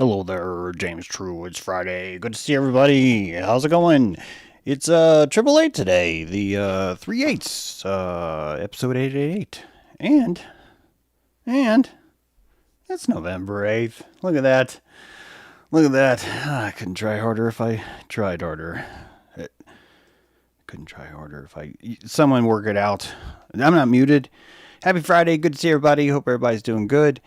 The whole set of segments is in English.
Hello there, James True. It's Friday. Good to see everybody. How's it going? It's triple eight today. The 3/8, episode 888. And it's November 8th. Look at that. Look at that. I couldn't try harder if I tried harder. Couldn't try harder if I someone work it out. I'm not muted. Happy Friday. Good to see everybody. Hope everybody's doing good.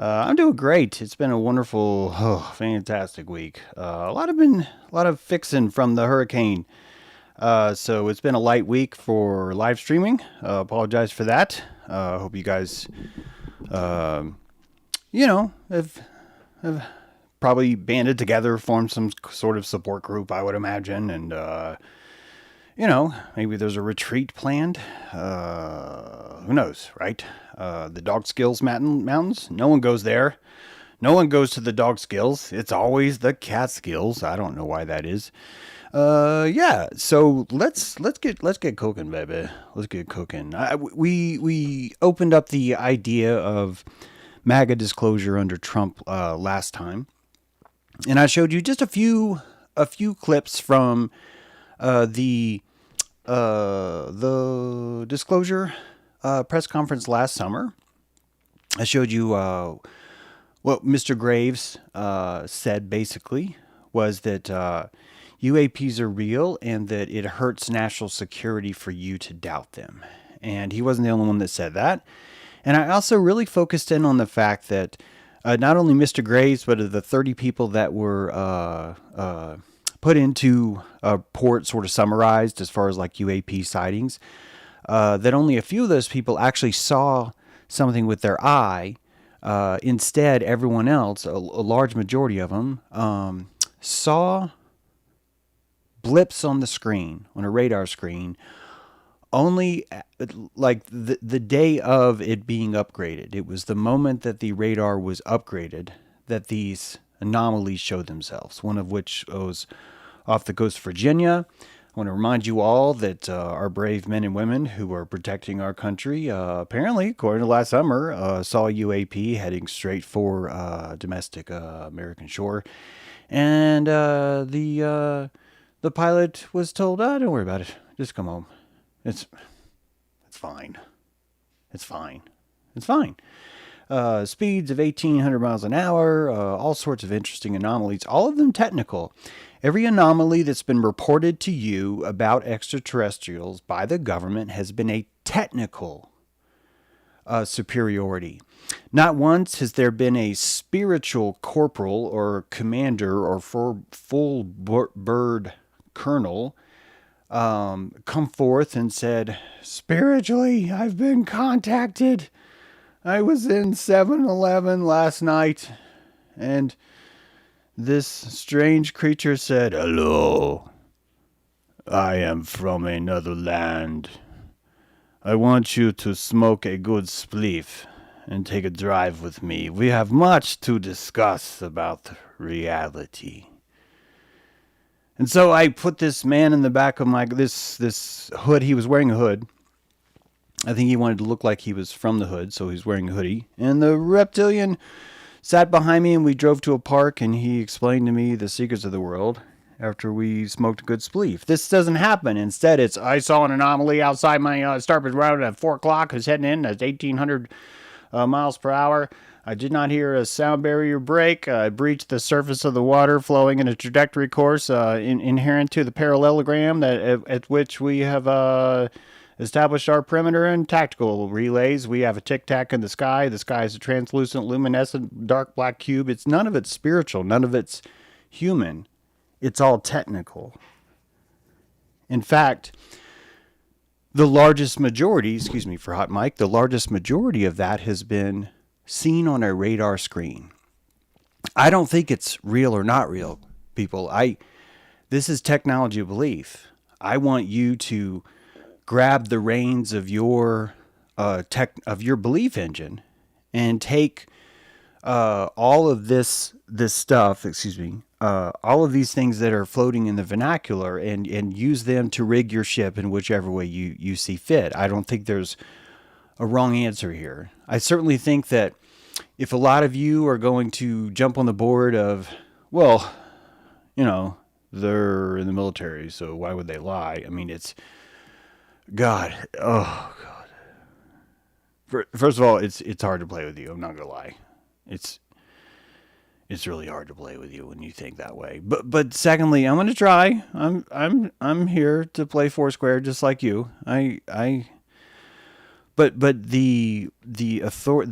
I'm doing great. It's been a wonderful, fantastic week. A lot of fixing from the hurricane. So it's been a light week for live streaming. Apologize for that. Hope you guys, have probably banded together, formed some sort of support group, I would imagine, and maybe there's a retreat planned. Who knows, right? The Dog Skills Mountains. No one goes there. No one goes to the Dog Skills. It's always the Cat Skills. I don't know why that is. Yeah. So let's get cooking, baby. Let's get cooking. We opened up the idea of MAGA disclosure under Trump last time, and I showed you just a few clips from the disclosure press conference last summer. I showed you what Mr. Graves said basically was that UAPs are real and that it hurts national security for you to doubt them. And he wasn't the only one that said that. And I also really focused in on the fact that not only Mr. Graves, but of the 30 people that were put into a port sort of summarized as far as like UAP sightings, that only a few of those people actually saw something with their eye. Instead, everyone else, a large majority of them, saw blips on the screen, on a radar screen, only like the day of it being upgraded. It was the moment that the radar was upgraded that these anomalies showed themselves, one of which was off the coast of Virginia. I want to remind you all that our brave men and women who are protecting our country, apparently, according to last summer, saw a UAP heading straight for domestic American shore. And the pilot was told, don't worry about it. Just come home. It's fine. It's fine. It's fine. Speeds of 1,800 miles an hour, all sorts of interesting anomalies, all of them technical. Every anomaly that's been reported to you about extraterrestrials by the government has been a technical superiority. Not once has there been a spiritual corporal or commander or full bird colonel come forth and said, spiritually, I've been contacted. I was in 7-Eleven last night, and this strange creature said, hello, I am from another land. I want you to smoke a good spliff and take a drive with me. We have much to discuss about reality. And so I put this man in the back of this hood. He was wearing a hood. I think he wanted to look like he was from the hood, so he's wearing a hoodie. And the reptilian sat behind me, and we drove to a park, and he explained to me the secrets of the world after we smoked a good spleef. This doesn't happen. Instead, it's, I saw an anomaly outside my Starboard Road at 4 o'clock. Who's heading in at 1,800 miles per hour. I did not hear a sound barrier break. I breached the surface of the water flowing in a trajectory course inherent to the parallelogram at which we have established our perimeter and tactical relays. We have a tic-tac in the sky. The sky is a translucent, luminescent, dark black cube. It's none of it's spiritual. None of it's human. It's all technical. In fact, the largest majority, excuse me for hot mic, the largest majority of that has been seen on a radar screen. I don't think it's real or not real, people. This is technology of belief. I want you to grab the reins of your belief engine and take all of this stuff, all of these things that are floating in the vernacular and use them to rig your ship in whichever way you see fit. I don't think there's a wrong answer here. I certainly think that if a lot of you are going to jump on the board of, well, you know, they're in the military, so why would they lie? I mean, it's God. Oh God. First of all, it's hard to play with you. I'm not gonna lie. It's it's really hard to play with you when you think that way. But secondly, I'm gonna try. I'm here to play Foursquare just like you. But the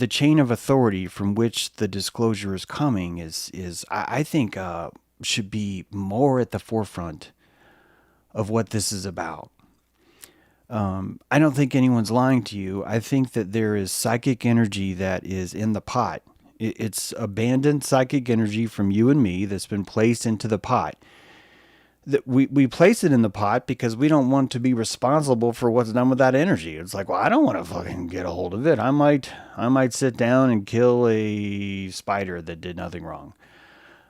chain of authority from which the disclosure is coming is I think should be more at the forefront of what this is about. I don't think anyone's lying to you. I think that there is psychic energy that is in the pot. It's abandoned psychic energy from you and me that's been placed into the pot. That we place it in the pot because we don't want to be responsible for what's done with that energy. It's like, well, I don't want to fucking get a hold of it. I might sit down and kill a spider that did nothing wrong.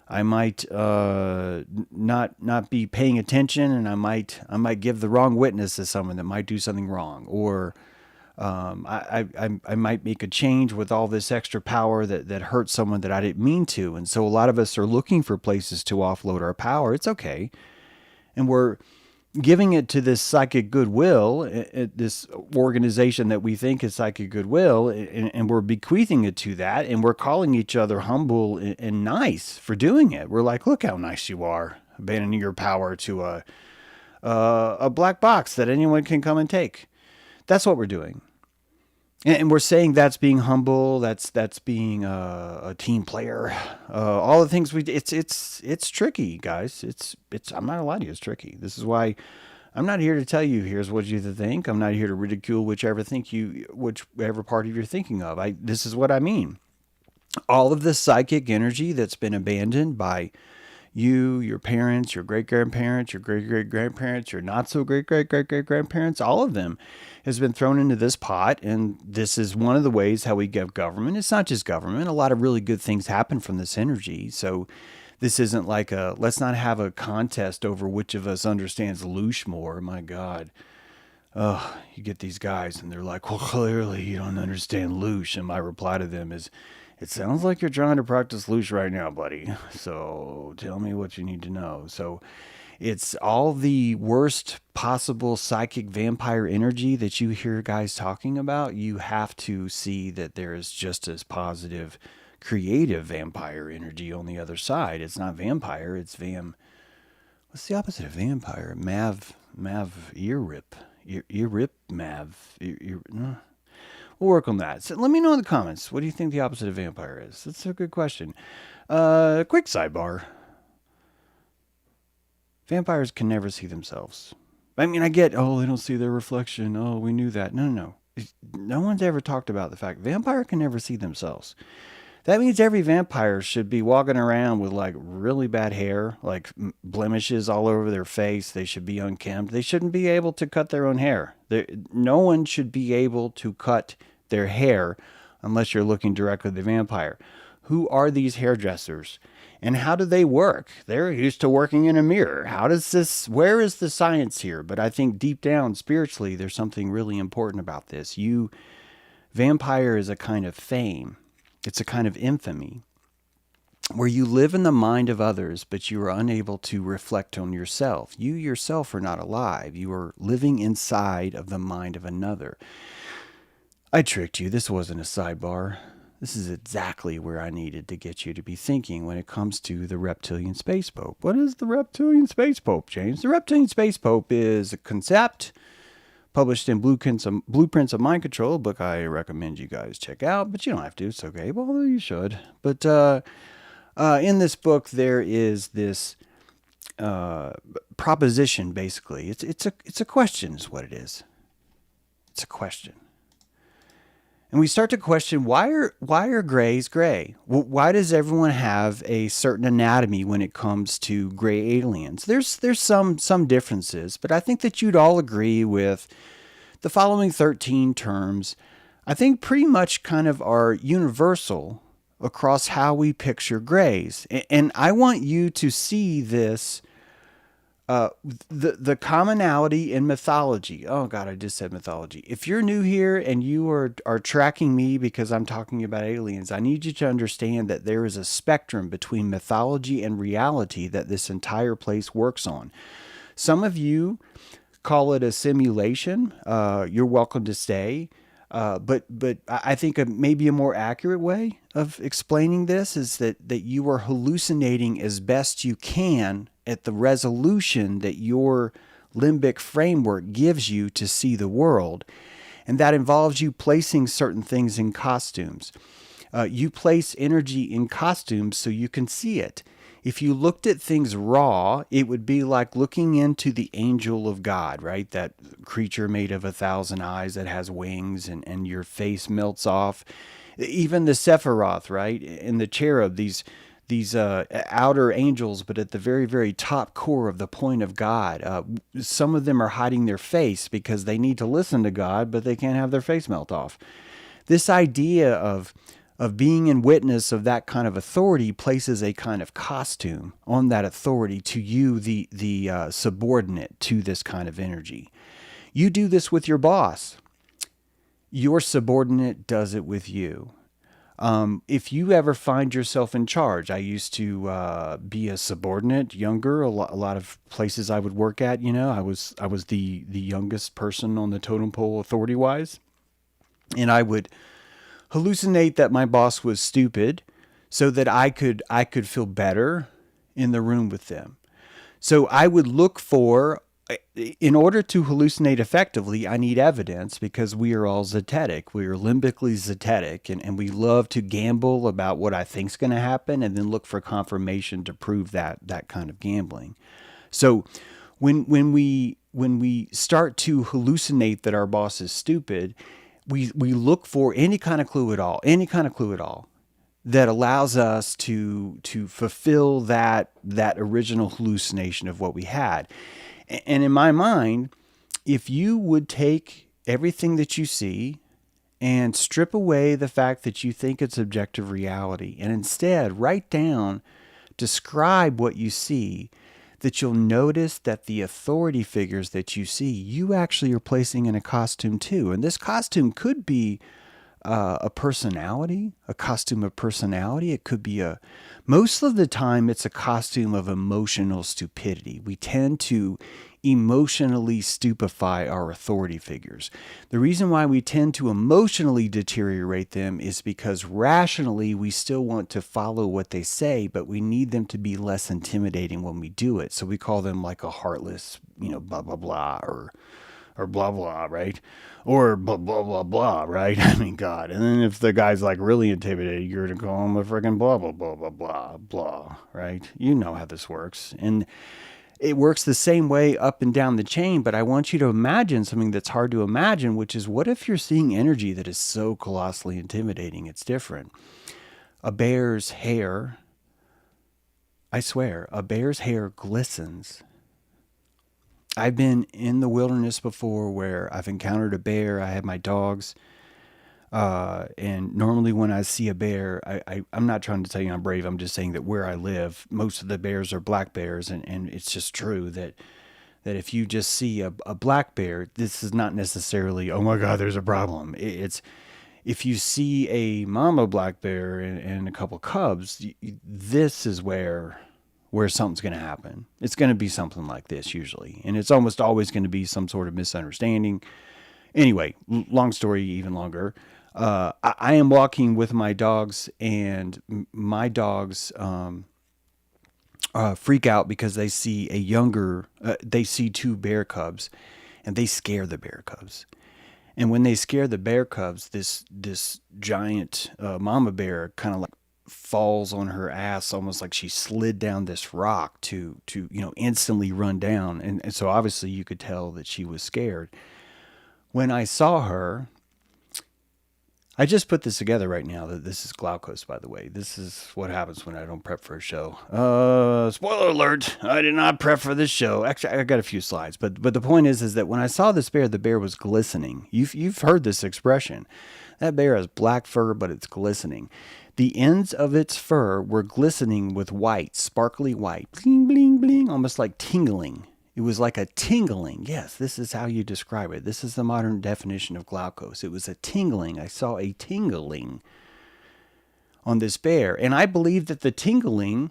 I might not be paying attention, and I might give the wrong witness to someone that might do something wrong, or I might make a change with all this extra power that hurts someone that I didn't mean to. And so a lot of us are looking for places to offload our power. It's okay. And we're giving it to this psychic goodwill, this organization that we think is psychic goodwill, and we're bequeathing it to that, and we're calling each other humble and nice for doing it. We're like, look how nice you are, abandoning your power to a black box that anyone can come and take. That's what we're doing. And we're saying that's being humble. That's being a team player. All the things it's tricky, guys. It's I'm not gonna lie to you. It's tricky. This is why I'm not here to tell you here's what you think. I'm not here to ridicule whichever party you're thinking of. This is what I mean. All of the psychic energy that's been abandoned by you, your parents, your great-grandparents, your great-great-grandparents, your not-so-great-great-great-great-grandparents, all of them has been thrown into this pot, and this is one of the ways how we give government. It's not just government. A lot of really good things happen from this energy, so this isn't like let's not have a contest over which of us understands Loosh more. My God. You get these guys, and they're like, well, clearly you don't understand Loosh, and my reply to them is, it sounds like you're trying to practice Loosh right now, buddy. So tell me what you need to know. So it's all the worst possible psychic vampire energy that you hear guys talking about. You have to see that there is just as positive, creative vampire energy on the other side. It's not vampire, it's What's the opposite of vampire? Earrip. Earrip, We'll work on that. So let me know in the comments. What do you think the opposite of vampire is? That's a good question. Quick sidebar. Vampires can never see themselves. I mean, I get, they don't see their reflection. Oh, we knew that. No. No one's ever talked about the fact vampire can never see themselves. That means every vampire should be walking around with like really bad hair, like blemishes all over their face. They should be unkempt. They shouldn't be able to cut their own hair. No one should be able to cut their hair unless you're looking directly at the vampire. Who are these hairdressers? And how do they work? They're used to working in a mirror. Where is the science here? But I think deep down, spiritually, there's something really important about this. Vampire is a kind of fame. It's a kind of infamy where you live in the mind of others, but you are unable to reflect on yourself. You yourself are not alive. You are living inside of the mind of another. I tricked you. This wasn't a sidebar. This is exactly where I needed to get you to be thinking when it comes to the Reptilian Space Pope. What is the Reptilian Space Pope, James? The Reptilian Space Pope is a concept published in Blueprints of Mind Control, a book I recommend you guys check out, but you don't have to. It's okay. Well, you should. But in this book, there is this proposition, basically. It's a question is what it is. It's a question. And we start to question, why are grays gray? Why does everyone have a certain anatomy when it comes to gray aliens? There's some differences, but I think that you'd all agree with the following 13 terms. I think pretty much kind of are universal across how we picture grays. And I want you to see this Uh, the commonality in mythology. Oh God, I just said mythology. If you're new here and you are tracking me because I'm talking about aliens, I need you to understand that there is a spectrum between mythology and reality that this entire place works on. Some of you call it a simulation. You're welcome to stay. But I think maybe a more accurate way of explaining this is that you are hallucinating as best you can at the resolution that your limbic framework gives you to see the world. And that involves you placing certain things in costumes. You place energy in costumes so you can see it. If you looked at things raw, it would be like looking into the angel of God, right? That creature made of 1,000 eyes that has wings and your face melts off. Even the Sephiroth, right? And the cherub, these outer angels, but at the very, very top core of the point of God. Some of them are hiding their face because they need to listen to God, but they can't have their face melt off. This idea of being in witness of that kind of authority places a kind of costume on that authority to you, the subordinate to this kind of energy. You do this with your boss. Your subordinate does it with you. If you ever find yourself in charge, I used to be a subordinate, younger. A lot of places I would work at, I was the youngest person on the totem pole authority wise, and I would hallucinate that my boss was stupid so that I could feel better in the room with them. So I would look for, in order to hallucinate effectively, I need evidence because we are all zetetic. We are limbically zetetic, and we love to gamble about what I think's going to happen and then look for confirmation to prove that kind of gambling. So when we start to hallucinate that our boss is stupid, we look for any kind of clue at all that allows us to fulfill that original hallucination of what we had. And in my mind, if you would take everything that you see and strip away the fact that you think it's objective reality and instead write down, describe what you see, that you'll notice that the authority figures that you see, you actually are placing in a costume too. And this costume could be a personality, a costume of personality. It could be most of the time it's a costume of emotional stupidity. We tend to emotionally stupefy our authority figures. The reason why we tend to emotionally deteriorate them is because rationally we still want to follow what they say, but we need them to be less intimidating when we do it. So we call them like a heartless, blah, blah, blah, or blah, blah, right? Or blah, blah, blah, blah, right? I mean, God. And then if the guy's like really intimidated, you're going to call him a freaking blah, blah, blah, blah, blah, blah, right? You know how this works. And it works the same way up and down the chain, but I want you to imagine something that's hard to imagine, which is what if you're seeing energy that is so colossally intimidating? It's different. A bear's hair, I swear, a bear's hair glistens. I've been in the wilderness before where I've encountered a bear. I had my dogs. And normally when I see a bear, I'm not trying to tell you I'm brave. I'm just saying that where I live, most of the bears are black bears. And it's just true that if you just see a black bear, this is not necessarily, oh my God, there's a problem. It's if you see a mama black bear and a couple cubs, this is where something's going to happen. It's going to be something like this usually. And it's almost always going to be some sort of misunderstanding. Anyway, long story, even longer. I am walking with my dogs, and my dogs freak out because they see they see two bear cubs, and they scare the bear cubs. And when they scare the bear cubs, this giant mama bear kind of like falls on her ass, almost like she slid down this rock to instantly run down. And so obviously you could tell that she was scared. When I saw her, I just put this together right now. That this is glaukos, by the way. This is what happens when I don't prep for a show. Spoiler alert! I did not prep for this show. Actually, I got a few slides, but the point is that when I saw this bear, the bear was glistening. You've heard this expression. That bear has black fur, but it's glistening. The ends of its fur were glistening with white, sparkly white, bling, bling, bling, almost like tingling. It was like a tingling. Yes, this is how you describe it. This is the modern definition of glaukos. It was a tingling. I saw a tingling on this bear. And I believe that the tingling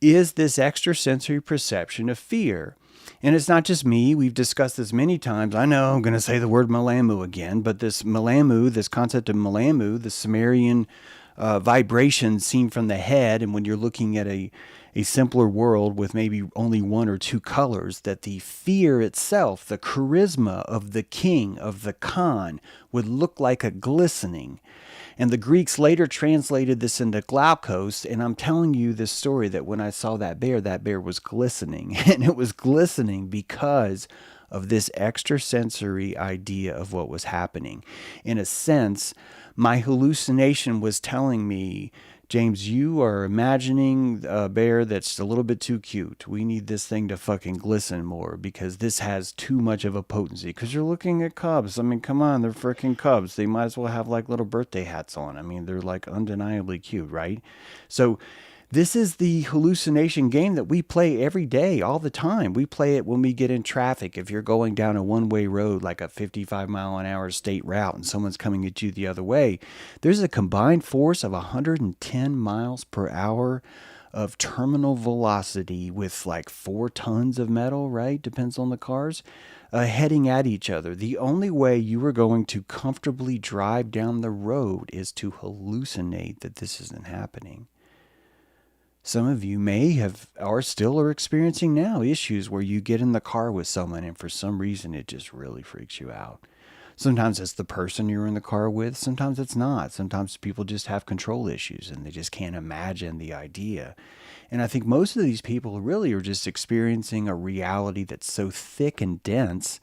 is this extrasensory perception of fear. And it's not just me. We've discussed this many times. I know I'm going to say the word Malamu again, but this Malamu, this concept of Malamu, the Sumerian vibration seen from the head, and when you're looking at a simpler world with maybe only one or two colors, that the fear itself, the charisma of the king, of the Khan, would look like a glistening. And the Greeks later translated this into glaukos, and I'm telling you this story that when I saw that bear was glistening. And it was glistening because of this extrasensory idea of what was happening. In a sense, my hallucination was telling me, James, you are imagining a bear that's a little bit too cute. We need this thing to fucking glisten more because this has too much of a potency. Because you're looking at cubs. I mean, come on, they're freaking cubs. They might as well have like little birthday hats on. I mean, they're like undeniably cute, right? So this is the hallucination game that we play every day, all the time. We play it when we get in traffic. If you're going down a one-way road, like a 55-mile-an-hour state route, and someone's coming at you the other way, there's a combined force of 110 miles per hour of terminal velocity with like 4 tons of metal, right? Depends on the cars, heading at each other. The only way you are going to comfortably drive down the road is to hallucinate that this isn't happening. Some of you may have, or still are experiencing now, issues where you get in the car with someone and for some reason it just really freaks you out. Sometimes it's the person you're in the car with. Sometimes it's not. Sometimes people just have control issues and they just can't imagine the idea. And I think most of these people really are just experiencing a reality that's so thick and dense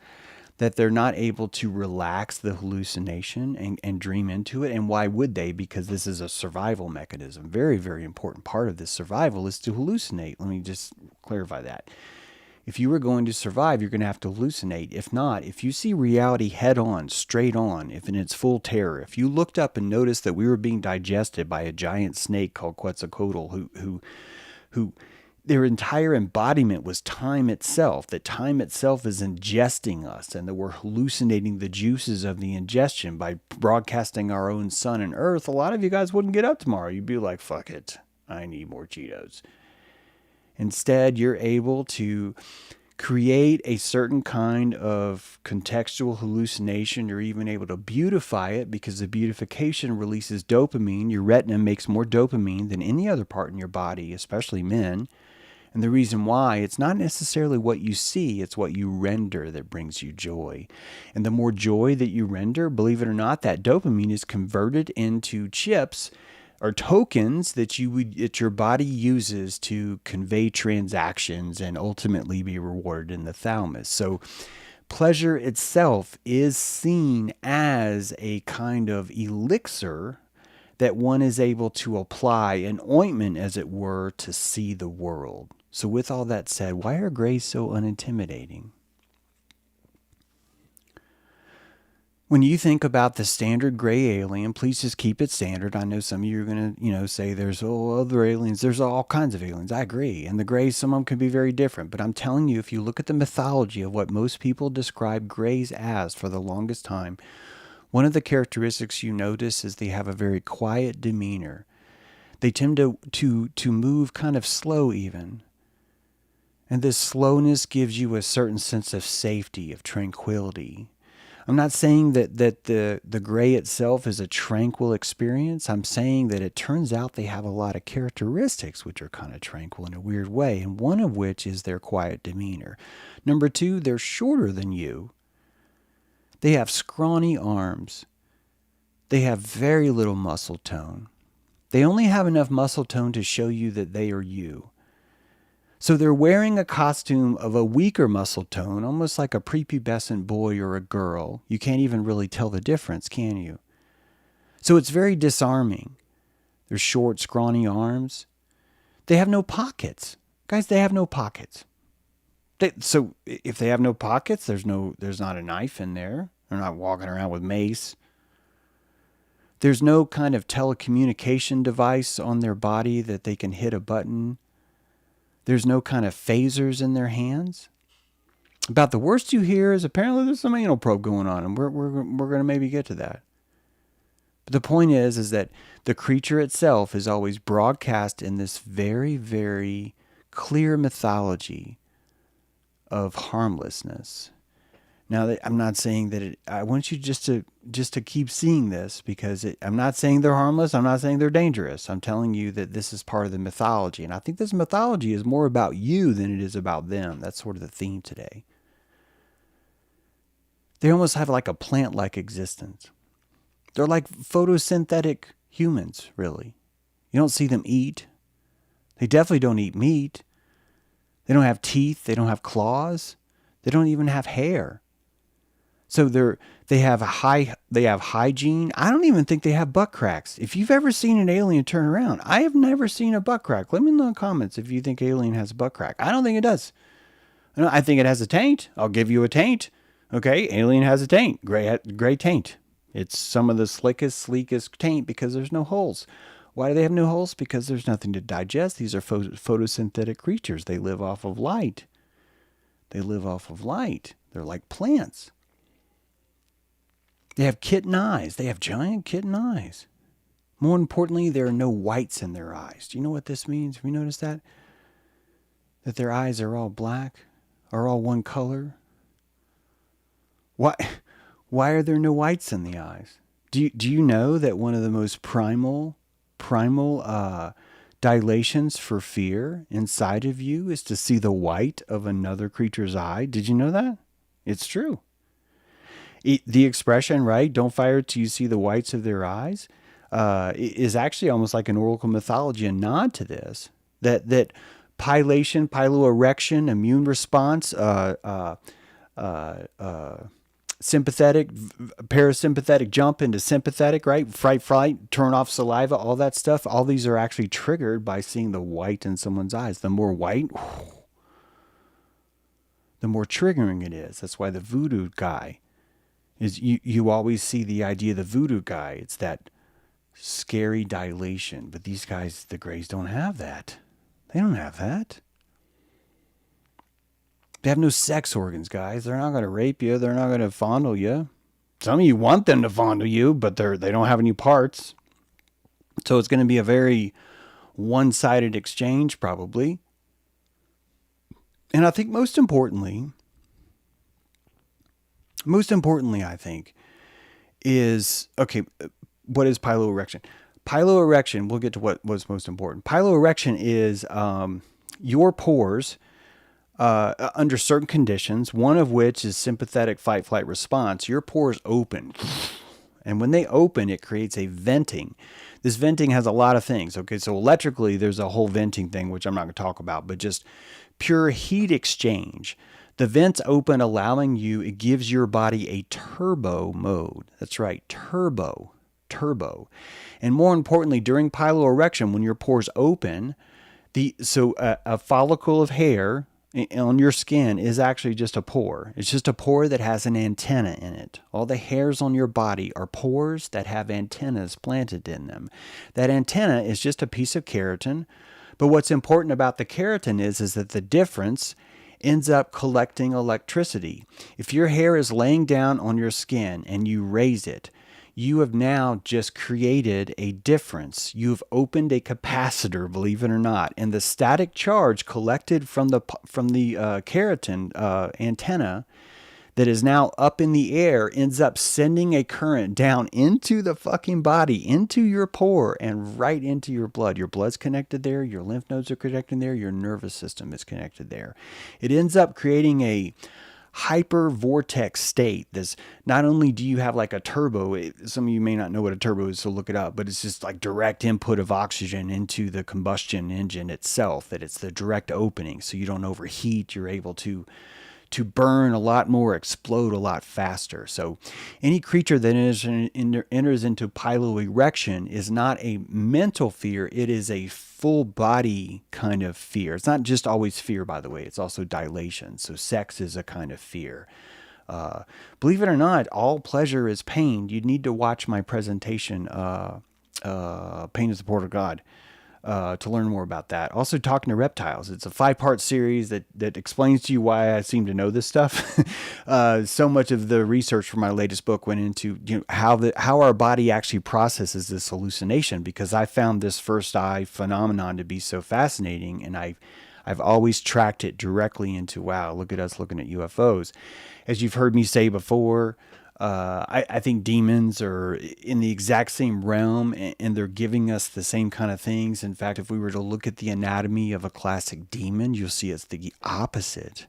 that they're not able to relax the hallucination and dream into it. And why would they? Because this is a survival mechanism. Very, very important part of this survival is to hallucinate. Let me just clarify that. If you are going to survive, you're going to have to hallucinate. If not, if you see reality head on, straight on, if in its full terror, if you looked up and noticed that we were being digested by a giant snake called Quetzalcoatl who their entire embodiment was time itself, that time itself is ingesting us and that we're hallucinating the juices of the ingestion by broadcasting our own sun and earth, a lot of you guys wouldn't get up tomorrow. You'd be like, fuck it, I need more Cheetos. Instead, you're able to create a certain kind of contextual hallucination. You're even able to beautify it because the beautification releases dopamine. Your retina makes more dopamine than any other part in your body, especially men. And the reason why, it's not necessarily what you see, it's what you render that brings you joy. And the more joy that you render, believe it or not, that dopamine is converted into chips or tokens that your body uses to convey transactions and ultimately be rewarded in the thalamus. So pleasure itself is seen as a kind of elixir that one is able to apply, an ointment, as it were, to see the world. So with all that said, why are grays so unintimidating? When you think about the standard gray alien, please just keep it standard. I know some of you are going to, say there's other aliens. There's all kinds of aliens. I agree. And the grays, some of them can be very different. But I'm telling you, if you look at the mythology of what most people describe grays as for the longest time, one of the characteristics you notice is they have a very quiet demeanor. They tend to move kind of slow even. And this slowness gives you a certain sense of safety, of tranquility. I'm not saying that the gray itself is a tranquil experience. I'm saying that it turns out they have a lot of characteristics which are kind of tranquil in a weird way, and one of which is their quiet demeanor. Number 2, they're shorter than you. They have scrawny arms. They have very little muscle tone. They only have enough muscle tone to show you that they are you. So they're wearing a costume of a weaker muscle tone, almost like a prepubescent boy or a girl. You can't even really tell the difference, can you? So it's very disarming. They're short, scrawny arms. They have no pockets. Guys, they have no pockets. So if they have no pockets, there's not a knife in there. They're not walking around with mace. There's no kind of telecommunication device on their body that they can hit a button. There's no kind of phasers in their hands. About the worst you hear is apparently there's some anal probe going on, and we're going to maybe get to that. But the point is that the creature itself is always broadcast in this very, very clear mythology of harmlessness. Now, I'm not saying that I want you just to keep seeing this, because I'm not saying they're harmless. I'm not saying they're dangerous. I'm telling you that this is part of the mythology, and I think this mythology is more about you than it is about them. That's sort of the theme today. They almost have like a plant-like existence. They're like photosynthetic humans, really. You don't see them eat. They definitely don't eat meat. They don't have teeth. They don't have claws. They don't even have hair. So they have hygiene. I don't even think they have butt cracks. If you've ever seen an alien turn around, I have never seen a butt crack. Let me know in the comments if you think alien has a butt crack. I don't think it does. I think it has a taint. I'll give you a taint. Okay, alien has a taint. Gray taint. It's some of the slickest, sleekest taint because there's no holes. Why do they have no holes? Because there's nothing to digest. These are photosynthetic creatures. They live off of light. They're like plants. They have kitten eyes. They have giant kitten eyes. More importantly, there are no whites in their eyes. Do you know what this means? Have you noticed that? That their eyes are all black, are all one color? Why are there no whites in the eyes? Do you know that one of the most primal dilations for fear inside of you is to see the white of another creature's eye? Did you know that? It's true. The expression, right, don't fire till you see the whites of their eyes, is actually almost like an oracle mythology, a nod to this. That pilation, piloerection, immune response, sympathetic, parasympathetic jump into sympathetic, right? Fright, turn off saliva, all that stuff. All these are actually triggered by seeing the white in someone's eyes. The more white, the more triggering it is. That's why the voodoo guy is, you always see the idea of the voodoo guy. It's that scary dilation. But these guys, the Greys, don't have that. They don't have that. They have no sex organs, guys. They're not going to rape you. They're not going to fondle you. Some of you want them to fondle you, but they don't have any parts. So it's going to be a very one-sided exchange, probably. And I think most importantly, I think, is, okay, what is piloerection? Piloerection, we'll get to what was most important. Piloerection is your pores, under certain conditions, one of which is sympathetic fight-flight response, your pores open. And when they open, it creates a venting. This venting has a lot of things. Okay, so electrically, there's a whole venting thing, which I'm not going to talk about, but just pure heat exchange. The vents open, allowing you, it gives your body a turbo mode. That's right, turbo. And more importantly, during piloerection, when your pores open, a follicle of hair on your skin is actually just a pore. It's just a pore that has an antenna in it. All the hairs on your body are pores that have antennas planted in them. That antenna is just a piece of keratin. But what's important about the keratin is that the difference ends up collecting electricity. If your hair is laying down on your skin and you raise it, you have now just created a difference. You've opened a capacitor, believe it or not, and the static charge collected from the keratin antenna that is now up in the air ends up sending a current down into the fucking body, into your pore, and right into your blood. Your blood's connected there, your lymph nodes are connected there, your nervous system is connected there. It ends up creating a hyper vortex state. This, not only do you have like a turbo, some of you may not know what a turbo is, so look it up, but it's just like direct input of oxygen into the combustion engine itself, that it's the direct opening so you don't overheat. You're able to burn a lot more, explode a lot faster. So any creature that enters into piloerection is not a mental fear, it is a full body kind of fear. It's not just always fear, by the way, it's also dilation. So sex is a kind of fear. Believe it or not, all pleasure is pain. You need to watch my presentation, Pain is the Port of God. to learn more about that. Also, talking to reptiles. It's a 5-part series that explains to you why I seem to know this stuff. So much of the research for my latest book went into how our body actually processes this hallucination, because I found this first eye phenomenon to be so fascinating, and I've always tracked it directly into, wow, look at us looking at UFOs. As you've heard me say before, I think demons are in the exact same realm, and they're giving us the same kind of things. In fact, if we were to look at the anatomy of a classic demon, you'll see it's the opposite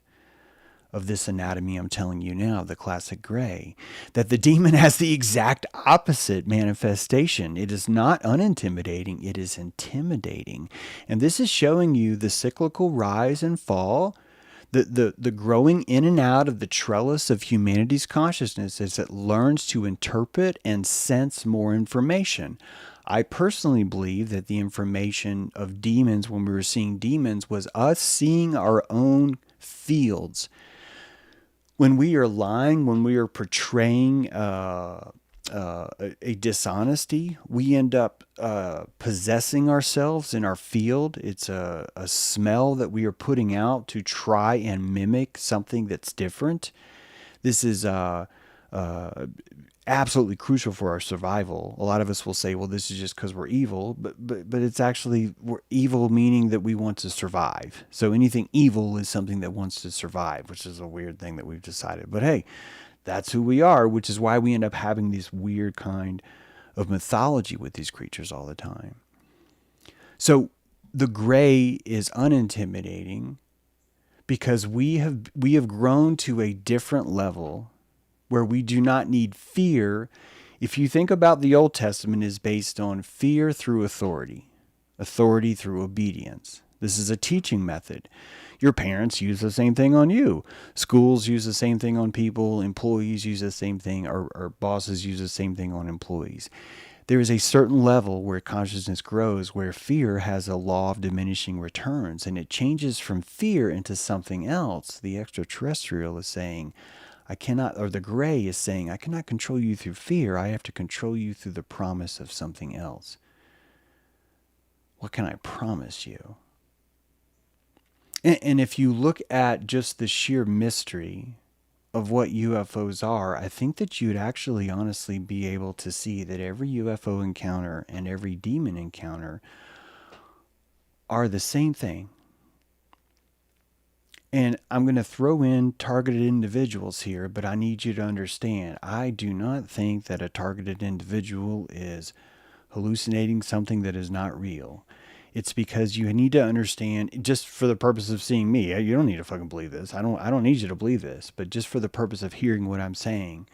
of this anatomy I'm telling you now, the classic gray. That the demon has the exact opposite manifestation. It is not unintimidating, it is intimidating. And this is showing you the cyclical rise and fall, the growing in and out of the trellis of humanity's consciousness as it learns to interpret and sense more information. I personally believe that the information of demons, when we were seeing demons, was us seeing our own fields. When we are lying, when we are portraying a dishonesty, we end up possessing ourselves in our field. It's a smell that we are putting out to try and mimic something that's different. This is absolutely crucial for our survival. A lot of us will say, well, this is just because we're evil, but it's actually, we're evil meaning that we want to survive. So anything evil is something that wants to survive, which is a weird thing that we've decided. But hey, that's who we are, which is why we end up having this weird kind of mythology with these creatures all the time. So the gray is unintimidating because we have grown to a different level where we do not need fear. If you think about the Old Testament is based on fear through authority, authority through obedience. This is a teaching method. Your parents use the same thing on you. Schools use the same thing on people. Employees use the same thing, or bosses use the same thing on employees. There is a certain level where consciousness grows where fear has a law of diminishing returns, and it changes from fear into something else. The extraterrestrial is saying, I cannot, or the gray is saying, I cannot control you through fear. I have to control you through the promise of something else. What can I promise you? And if you look at just the sheer mystery of what UFOs are, I think that you'd actually honestly be able to see that every UFO encounter and every demon encounter are the same thing. And I'm going to throw in targeted individuals here, but I need you to understand, I do not think that a targeted individual is hallucinating something that is not real. It's because you need to understand, just for the purpose of seeing me, you don't need to fucking believe this. I don't need you to believe this, but just for the purpose of hearing what I'm saying,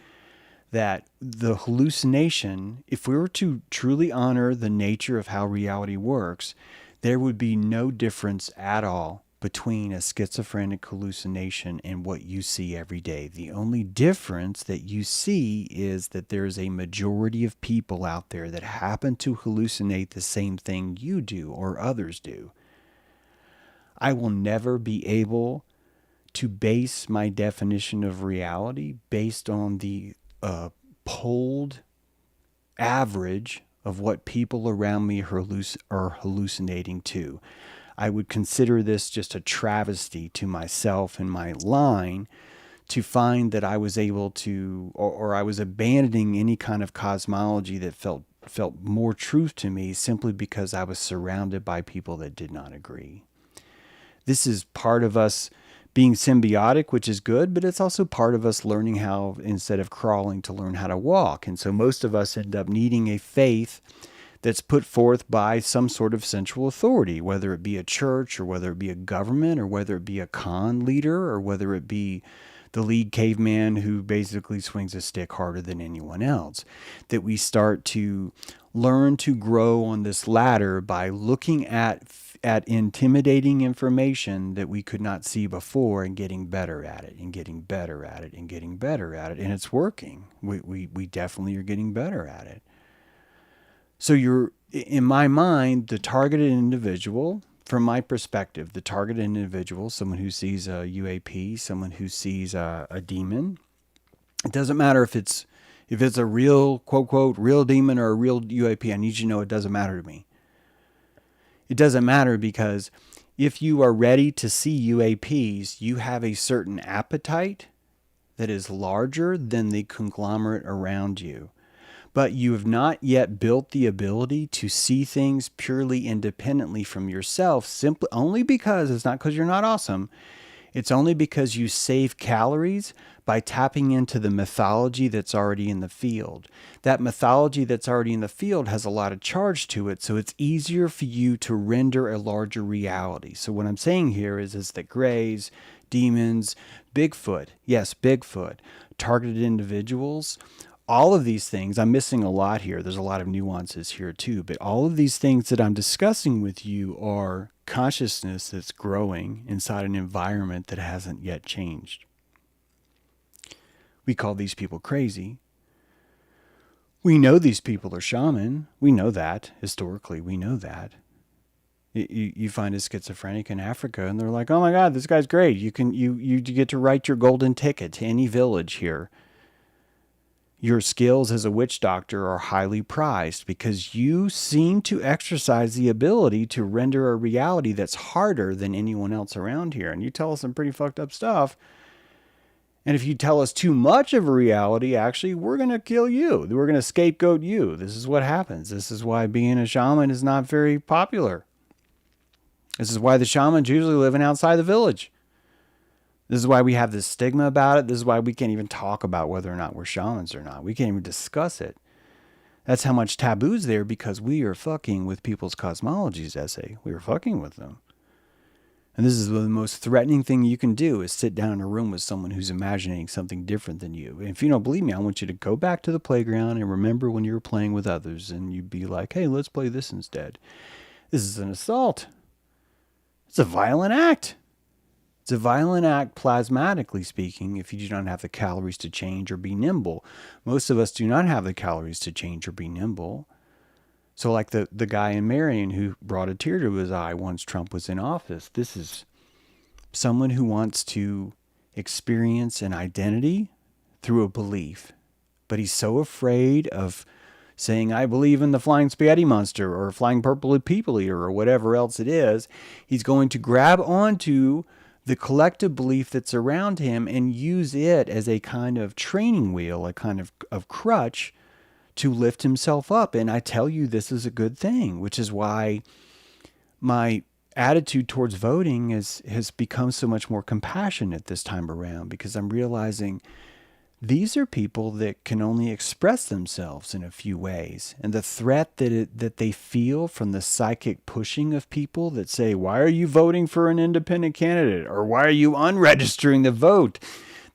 that the hallucination, if we were to truly honor the nature of how reality works, there would be no difference at all between a schizophrenic hallucination and what you see every day. The only difference that you see is that there's a majority of people out there that happen to hallucinate the same thing you do or others do. I will never be able to base my definition of reality based on the polled average of what people around me are hallucinating to. I would consider this just a travesty to myself and my line to find that I was able to, or I was abandoning any kind of cosmology that felt more truth to me simply because I was surrounded by people that did not agree. This is part of us being symbiotic, which is good, but it's also part of us learning how, instead of crawling, to learn how to walk. And so most of us end up needing a faith that's put forth by some sort of central authority, whether it be a church or whether it be a government or whether it be a Khan leader or whether it be the lead caveman who basically swings a stick harder than anyone else. That we start to learn to grow on this ladder by looking at intimidating information that we could not see before and getting better at it and getting better at it and getting better at it. And it's working. We definitely are getting better at it. So you're, in my mind, the targeted individual, from my perspective, the targeted individual, someone who sees a UAP, someone who sees a demon. It doesn't matter if it's a real, quote, quote, real demon or a real UAP. I need you to know it doesn't matter to me. It doesn't matter because if you are ready to see UAPs, you have a certain appetite that is larger than the conglomerate around you. But you have not yet built the ability to see things purely independently from yourself, simply only because it's not because you're not awesome. It's only because you save calories by tapping into the mythology that's already in the field. That mythology that's already in the field has a lot of charge to it, so it's easier for you to render a larger reality. So what I'm saying here is that greys, demons, Bigfoot, yes, Bigfoot, targeted individuals, all of these things, I'm missing a lot here. There's a lot of nuances here too, but all of these things that I'm discussing with you are consciousness that's growing inside an environment that hasn't yet changed. We call these people crazy. We know these people are shaman. We know that. Historically, we know that. You find a schizophrenic in Africa and they're like, oh my God, this guy's great. You get to write your golden ticket to any village here. Your skills as a witch doctor are highly prized because you seem to exercise the ability to render a reality that's harder than anyone else around here. And you tell us some pretty fucked up stuff. And if you tell us too much of a reality, actually, we're going to kill you. We're going to scapegoat you. This is what happens. This is why being a shaman is not very popular. This is why the shaman's usually living outside the village. This is why we have this stigma about it. This is why we can't even talk about whether or not we're shamans or not. We can't even discuss it. That's how much taboo's there because we are fucking with people's cosmologies, essay. We are fucking with them. And this is the most threatening thing you can do is sit down in a room with someone who's imagining something different than you. And if you don't believe me, I want you to go back to the playground and remember when you were playing with others and you'd be like, hey, let's play this instead. This is an assault. It's a violent act. It's a violent act, plasmatically speaking, if you do not have the calories to change or be nimble. Most of us do not have the calories to change or be nimble. So like the guy in Marion who brought a tear to his eye once Trump was in office, this is someone who wants to experience an identity through a belief. But he's so afraid of saying, I believe in the flying spaghetti monster or flying purple people eater or whatever else it is, he's going to grab onto the collective belief that's around him and use it as a kind of training wheel, a kind of crutch to lift himself up. And I tell you, this is a good thing, which is why my attitude towards voting has become so much more compassionate this time around, because I'm realizing these are people that can only express themselves in a few ways. And the threat that they feel from the psychic pushing of people that say, why are you voting for an independent candidate? Or why are you unregistering the vote?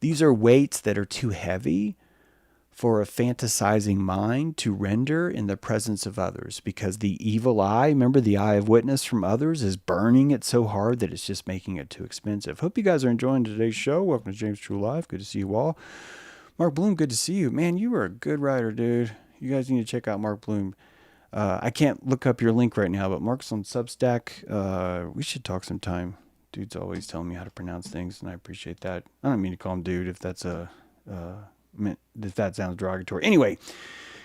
These are weights that are too heavy for a fantasizing mind to render in the presence of others, because the evil eye, remember the eye of witness from others, is burning it so hard that it's just making it too expensive. Hope you guys are enjoying today's show. Welcome to James True Live. Good to see you all. Mark Bloom, good to see you. Man, you were a good writer, dude. You guys need to check out Mark Bloom. I can't look up your link right now, but Mark's on Substack. We should talk sometime. Dude's always telling me how to pronounce things, and I appreciate that. I don't mean to call him dude if that's if that sounds derogatory. Anyway,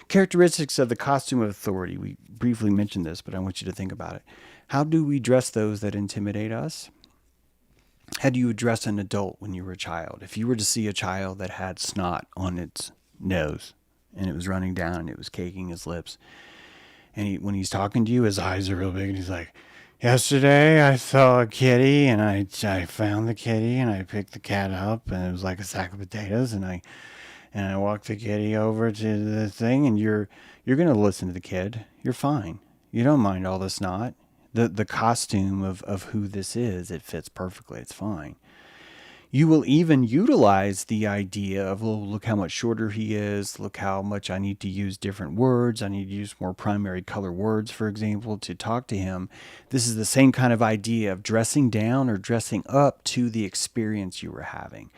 characteristics of the costume of authority. We briefly mentioned this, but I want you to think about it. How do we dress those that intimidate us? How do you address an adult when you were a child? If you were to see a child that had snot on its nose and it was running down and it was caking his lips, and when he's talking to you, his eyes are real big and he's like, yesterday I saw a kitty and I found the kitty and I picked the cat up and it was like a sack of potatoes and I walked the kitty over to the thing, and you're going to listen to the kid. You're fine. You don't mind all the snot. The costume of who this is, it fits perfectly. It's fine. You will even utilize the idea of, oh, look how much shorter he is. Look how much I need to use different words. I need to use more primary color words, for example, to talk to him. This is the same kind of idea of dressing down or dressing up to the experience you were having.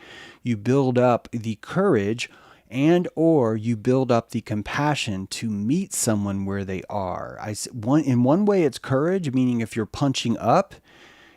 You build up the courage and or you build up the compassion to meet someone where they are. In one way, it's courage, meaning if you're punching up,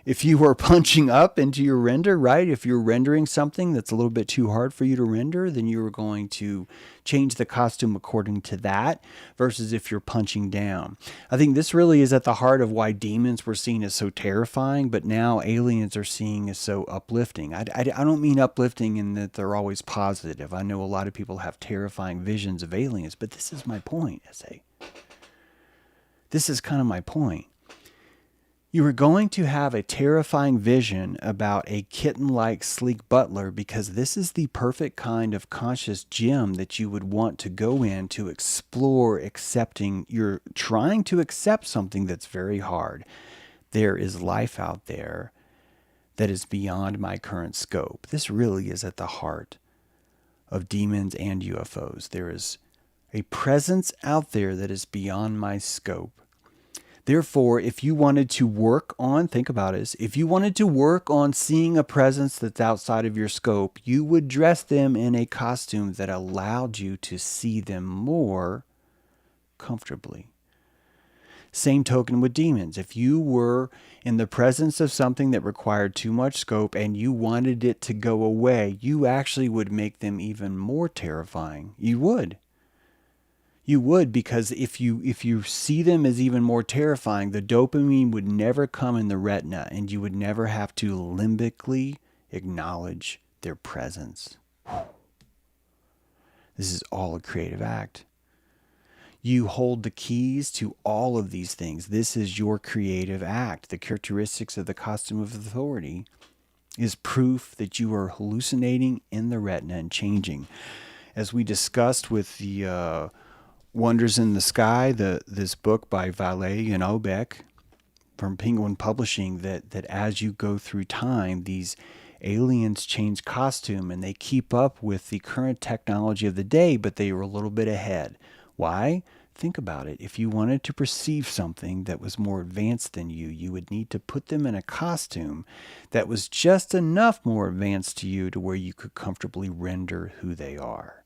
if you were punching up into your render, right? If you're rendering something that's a little bit too hard for you to render, then you were going to change the costume according to that versus if you're punching down. I think this really is at the heart of why demons were seen as so terrifying, but now aliens are seen as so uplifting. I don't mean uplifting in that they're always positive. I know a lot of people have terrifying visions of aliens, but this is my point, S.A. This is kind of my point. You are going to have a terrifying vision about a kitten-like sleek butler because this is the perfect kind of conscious gym that you would want to go in to explore accepting. You're trying to accept something that's very hard. There is life out there that is beyond my current scope. This really is at the heart of demons and UFOs. There is a presence out there that is beyond my scope. Therefore, if you wanted to work on, think about this, if you wanted to work on seeing a presence that's outside of your scope, you would dress them in a costume that allowed you to see them more comfortably. Same token with demons. If you were in the presence of something that required too much scope and you wanted it to go away, you actually would make them even more terrifying. You would. You would, because if you see them as even more terrifying, the dopamine would never come in the retina and you would never have to limbically acknowledge their presence. This is all a creative act. You hold the keys to all of these things. This is your creative act. The characteristics of the costume of authority is proof that you are hallucinating in the retina and changing. As we discussed with the Wonders in the Sky, this book by Valet and Obeck from Penguin Publishing, that as you go through time, these aliens change costume and they keep up with the current technology of the day, but they were a little bit ahead. Why? Think about it. If you wanted to perceive something that was more advanced than you, you would need to put them in a costume that was just enough more advanced to you to where you could comfortably render who they are.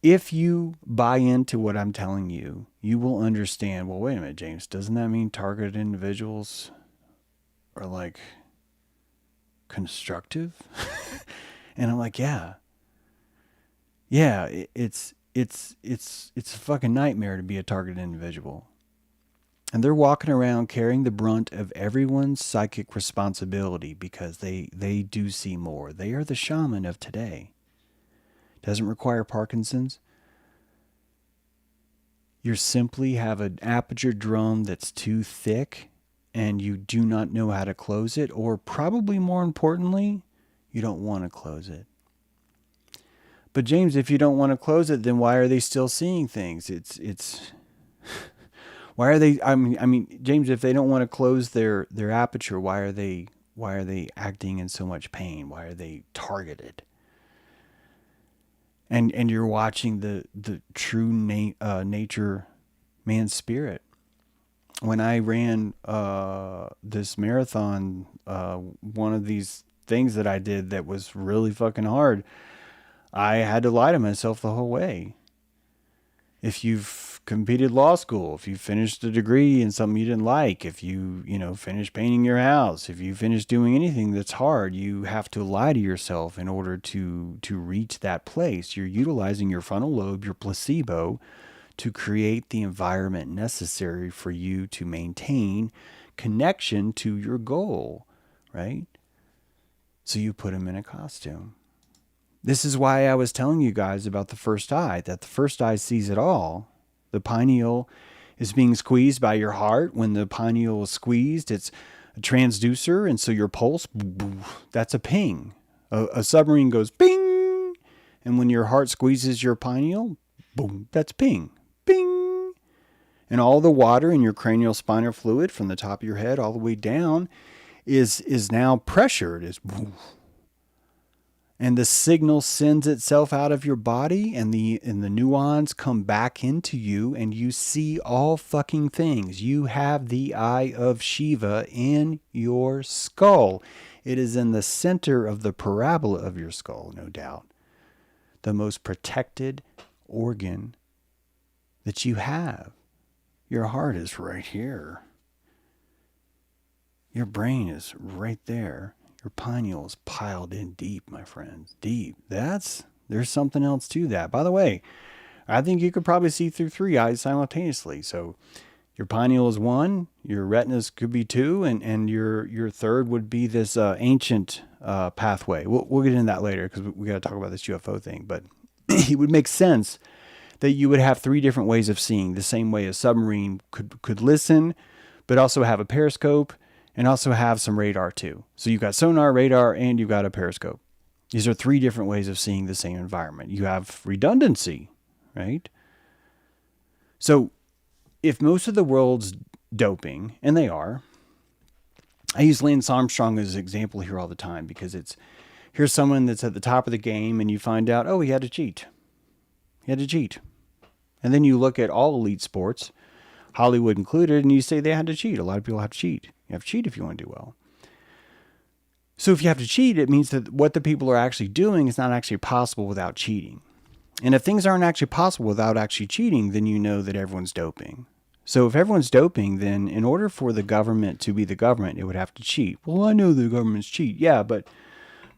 If you buy into what I'm telling you, you will understand, well, wait a minute, James, doesn't that mean targeted individuals are like constructive? And I'm like, yeah. Yeah, it's a fucking nightmare to be a targeted individual. And they're walking around carrying the brunt of everyone's psychic responsibility because they do see more. They are the shaman of today. Doesn't require Parkinson's. You simply have an aperture drum that's too thick and you do not know how to close it, or probably more importantly, you don't want to close it. But James, if you don't want to close it, then why are they still seeing things? It's why are they, I mean James, if they don't want to close their aperture, why are they acting in so much pain? Why are they targeted? And you're watching the true nature man's spirit. When I ran this marathon, one of these things that I did that was really fucking hard, I had to lie to myself the whole way. If you've completed law school, if you finished a degree in something you didn't like, if you finished painting your house, if you finished doing anything that's hard, you have to lie to yourself in order to reach that place. You're utilizing your frontal lobe, your placebo, to create the environment necessary for you to maintain connection to your goal, right? So you put him in a costume. This is why I was telling you guys about the first eye, that the first eye sees it all. The pineal is being squeezed by your heart. When the pineal is squeezed, it's a transducer, and so your pulse, that's a ping. A submarine goes bing, and when your heart squeezes your pineal, boom, that's ping, bing. And all the water in your cranial spinal fluid from the top of your head all the way down is now pressured, is boom. And the signal sends itself out of your body, and the neurons come back into you, and you see all fucking things. You have the eye of Shiva in your skull. It is in the center of the parabola of your skull, no doubt. The most protected organ that you have. Your heart is right here. Your brain is right there. Your pineal is piled in deep, my friends. Deep. There's something else to that. By the way, I think you could probably see through 3 eyes simultaneously. So your pineal is 1, your retinas could be 2, and your third would be this ancient pathway. We'll get into that later because we got to talk about this UFO thing. But it would make sense that you would have 3 different ways of seeing, the same way a submarine could listen, but also have a periscope and also have some radar too. So you've got sonar, radar, and you've got a periscope. These are 3 different ways of seeing the same environment. You have redundancy, right? So if most of the world's doping, and they are, I use Lance Armstrong as an example here all the time because here's someone that's at the top of the game and you find out, oh, he had to cheat. He had to cheat. And then you look at all elite sports, Hollywood included, and you say they had to cheat. A lot of people have to cheat. You have to cheat if you want to do well. So if you have to cheat, it means that what the people are actually doing is not actually possible without cheating. And if things aren't actually possible without actually cheating, then you know that everyone's doping. So if everyone's doping, then in order for the government to be the government, it would have to cheat. Well, I know the government's cheat. Yeah, but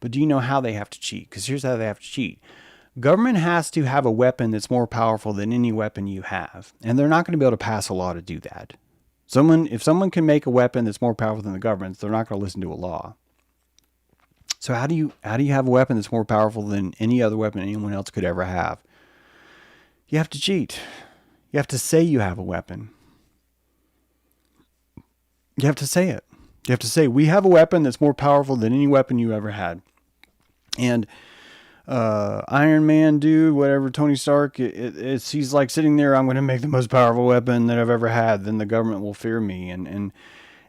do you know how they have to cheat? Because here's how they have to cheat. Government has to have a weapon that's more powerful than any weapon you have. And they're not going to be able to pass a law to do that. If someone can make a weapon that's more powerful than the government, they're not going to listen to a law. So how do you have a weapon that's more powerful than any other weapon anyone else could ever have? You have to cheat. You have to say you have a weapon. You have to say it. You have to say, we have a weapon that's more powerful than any weapon you ever had. And Iron Man dude, whatever, Tony Stark, he's like sitting there, I'm going to make the most powerful weapon that I've ever had, then the government will fear me. And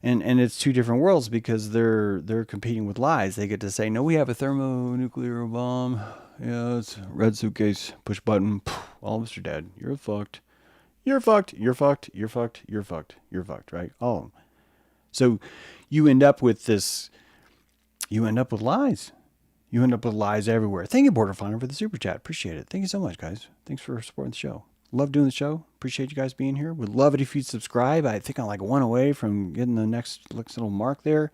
it's 2 different worlds because they're competing with lies. They get to say, no, we have a thermonuclear bomb. Yeah, it's a red suitcase, push button, all of us are dead. You're fucked. You're fucked. You're fucked. You're fucked. You're fucked. You're fucked, right? Oh. So you end up with lies. You end up with lies everywhere. Thank you, Border Finder, for the super chat. Appreciate it. Thank you so much, guys. Thanks for supporting the show. Love doing the show. Appreciate you guys being here. Would love it if you'd subscribe. I think I'm like 1 away from getting the next little mark there.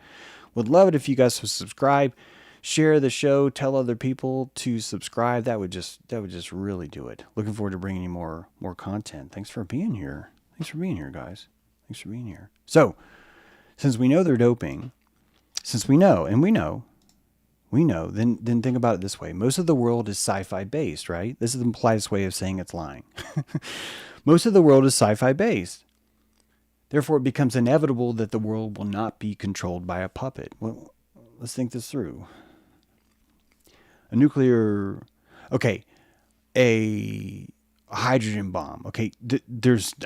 Would love it if you guys would subscribe, share the show, tell other people to subscribe. That would just really do it. Looking forward to bringing you more content. Thanks for being here. Thanks for being here, guys. Thanks for being here. So, since we know they're doping, then think about it this way. Most of the world is sci-fi based, right? This is the politest way of saying it's lying. Most of the world is sci-fi based. Therefore, it becomes inevitable that the world will not be controlled by a puppet. Well, let's think this through. A hydrogen bomb. Okay,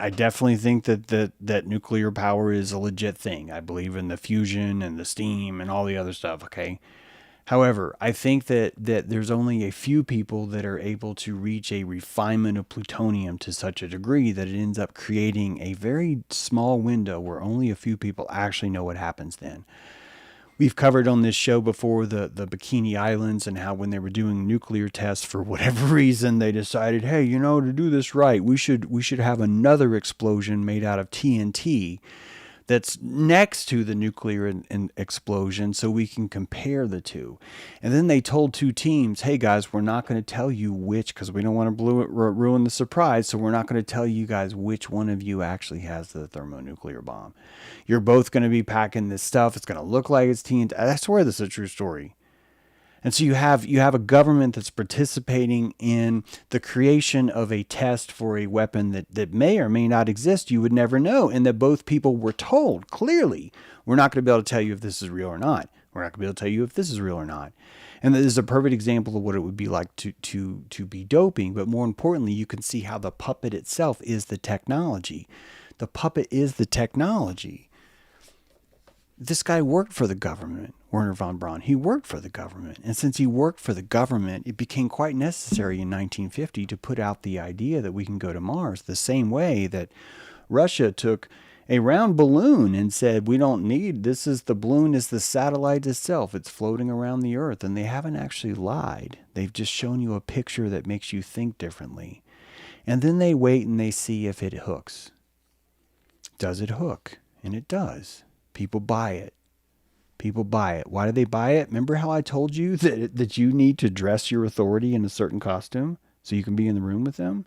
I definitely think that nuclear power is a legit thing. I believe in the fusion and the steam and all the other stuff. Okay. However, I think that there's only a few people that are able to reach a refinement of plutonium to such a degree that it ends up creating a very small window where only a few people actually know what happens then. We've covered on this show before the Bikini Islands and how when they were doing nuclear tests, for whatever reason, they decided, hey, to do this right, we should have another explosion made out of TNT that's next to the nuclear explosion so we can compare the two. And then they told 2 teams, hey guys, we're not going to tell you which, because we don't want to ruin the surprise, so we're not going to tell you guys which one of you actually has the thermonuclear bomb. You're both going to be packing this stuff. It's going to look like it's TNT. I swear this is a true story. And so you have a government that's participating in the creation of a test for a weapon that may or may not exist. You would never know. And that both people were told clearly, we're not going to be able to tell you if this is real or not. We're not going to be able to tell you if this is real or not. And this is a perfect example of what it would be like to be doping. But more importantly, you can see how the puppet itself is the technology. The puppet is the technology. This guy worked for the government, Werner von Braun. He worked for the government. And since he worked for the government, it became quite necessary in 1950 to put out the idea that we can go to Mars the same way that Russia took a round balloon and said, we don't need, the balloon is the satellite itself. It's floating around the Earth. And they haven't actually lied. They've just shown you a picture that makes you think differently. And then they wait and they see if it hooks. Does it hook? And it does. People buy it. People buy it. Why do they buy it? Remember how I told you that you need to dress your authority in a certain costume so you can be in the room with them?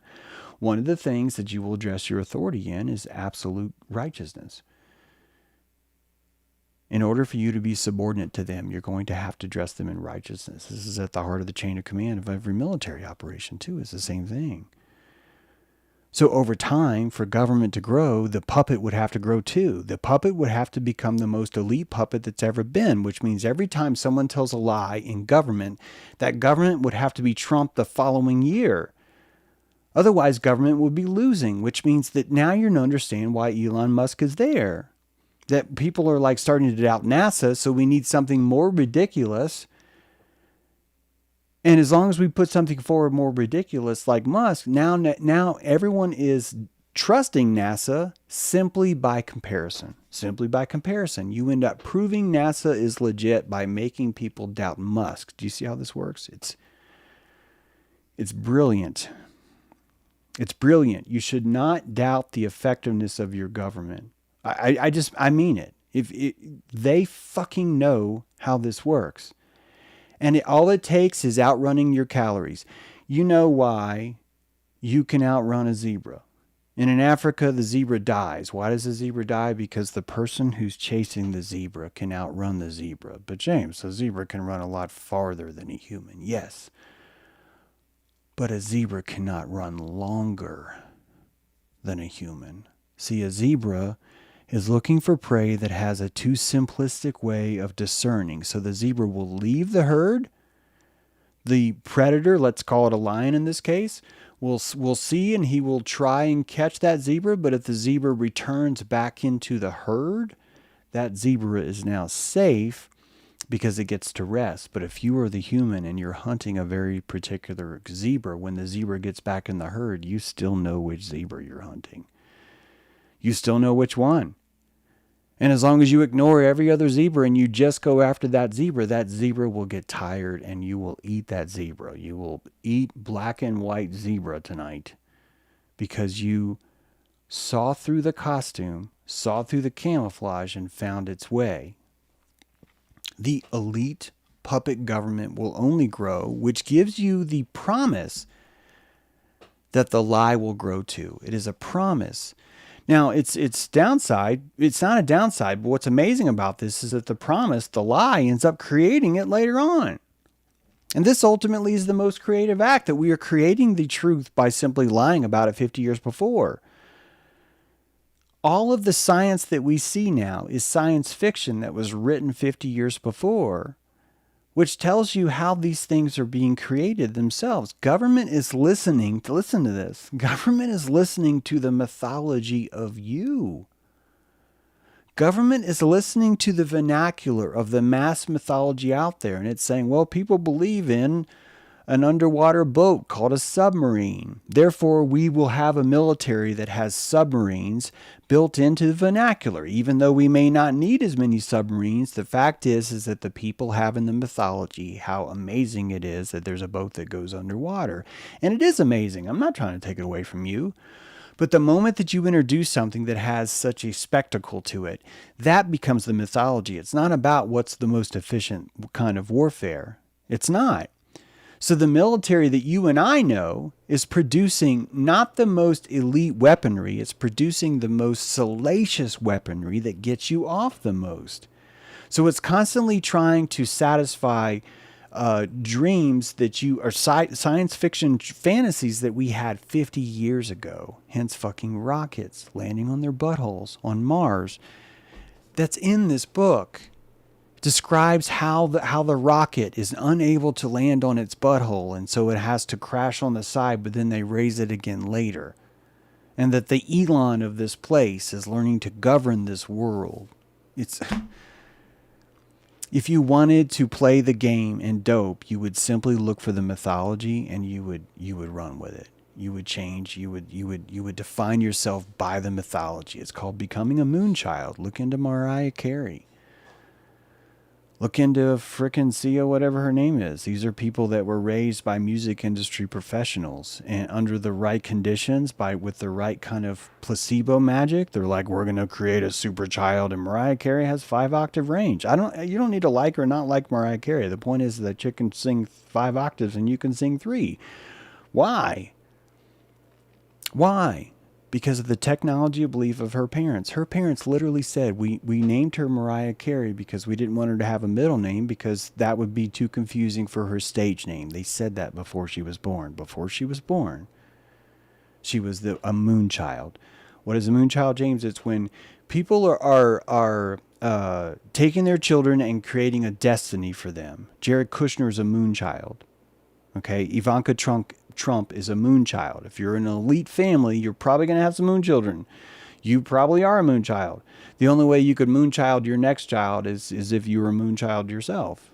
One of the things that you will dress your authority in is absolute righteousness. In order for you to be subordinate to them, you're going to have to dress them in righteousness. This is at the heart of the chain of command of every military operation, too. It's the same thing. So over time, for government to grow, the puppet would have to grow too. The puppet would have to become the most elite puppet that's ever been, which means every time someone tells a lie in government, that government would have to be trumped the following year. Otherwise, government would be losing, which means that now you're going to understand why Elon Musk is there. That people are like starting to doubt NASA, so we need something more ridiculous. And as long as we put something forward more ridiculous like Musk, now everyone is trusting NASA simply by comparison. Simply by comparison. You end up proving NASA is legit by making people doubt Musk. Do you see how this works? It's brilliant. It's brilliant. You should not doubt the effectiveness of your government. I mean it. They fucking know how this works. And all it takes is outrunning your calories. You know why you can outrun a zebra. And in Africa, the zebra dies. Why does the zebra die? Because the person who's chasing the zebra can outrun the zebra. But James, a zebra can run a lot farther than a human. Yes. But a zebra cannot run longer than a human. See, a zebra is looking for prey that has a too simplistic way of discerning. So the zebra will leave the herd. The predator, let's call it a lion in this case, will see and he will try and catch that zebra. But if the zebra returns back into the herd, that zebra is now safe because it gets to rest. But if you are the human and you're hunting a very particular zebra, when the zebra gets back in the herd, you still know which zebra you're hunting. You still know which one. And as long as you ignore every other zebra and you just go after that zebra will get tired and you will eat that zebra. You will eat black and white zebra tonight because you saw through the costume, saw through the camouflage, and found its way. The elite puppet government will only grow, which gives you the promise that the lie will grow too. It is a promise. Now, it's downside. It's not a downside, but what's amazing about this is that the promise, the lie, ends up creating it later on. And this ultimately is the most creative act, that we are creating the truth by simply lying about it 50 years before. All of the science that we see now is science fiction that was written 50 years before, which tells you how these things are being created themselves. Government is listening to, listen to this, government is listening to the mythology of you. Government is listening to the vernacular of the mass mythology out there, and it's saying, well, people believe in an underwater boat called a submarine. Therefore, we will have a military that has submarines built into the vernacular. Even though we may not need as many submarines, the fact is that the people have in the mythology how amazing it is that there's a boat that goes underwater. And it is amazing. I'm not trying to take it away from you. But the moment that you introduce something that has such a spectacle to it, that becomes the mythology. It's not about what's the most efficient kind of warfare. It's not. So the military that you and I know is producing not the most elite weaponry, it's producing the most salacious weaponry that gets you off the most. So it's constantly trying to satisfy dreams that you are science fiction fantasies that we had 50 years ago. Hence fucking rockets landing on their buttholes on Mars. That's in this book. Describes how the rocket is unable to land on its butthole, and so it has to crash on the side, but then they raise it again later. And that the Elon of this place is learning to govern this world. It's if you wanted to play the game and dope, you would simply look for the mythology and you would run with it. You would change, you would define yourself by the mythology. It's called becoming a moonchild. Look into Mariah Carey. Look into frickin' Sia, whatever her name is. These are people that were raised by music industry professionals, and under the right conditions, with the right kind of placebo magic, they're like, we're gonna create a super child, and Mariah Carey has 5-octave range. You don't need to like or not like Mariah Carey. The point is that you can sing 5 octaves and you can sing 3. Why? Why? Because of the technology belief of her parents. Her parents literally said, we named her Mariah Carey because we didn't want her to have a middle name because that would be too confusing for her stage name. They said that before she was born. Before she was born, she was a moon child. What is a moon child, James? It's when people are taking their children and creating a destiny for them. Jared Kushner is a moon child. Okay, Ivanka Trump is a moon child. If you're in an elite family, you're probably going to have some moon children. You probably are a moon child. The only way you could moon child your next child is if you were a moon child yourself.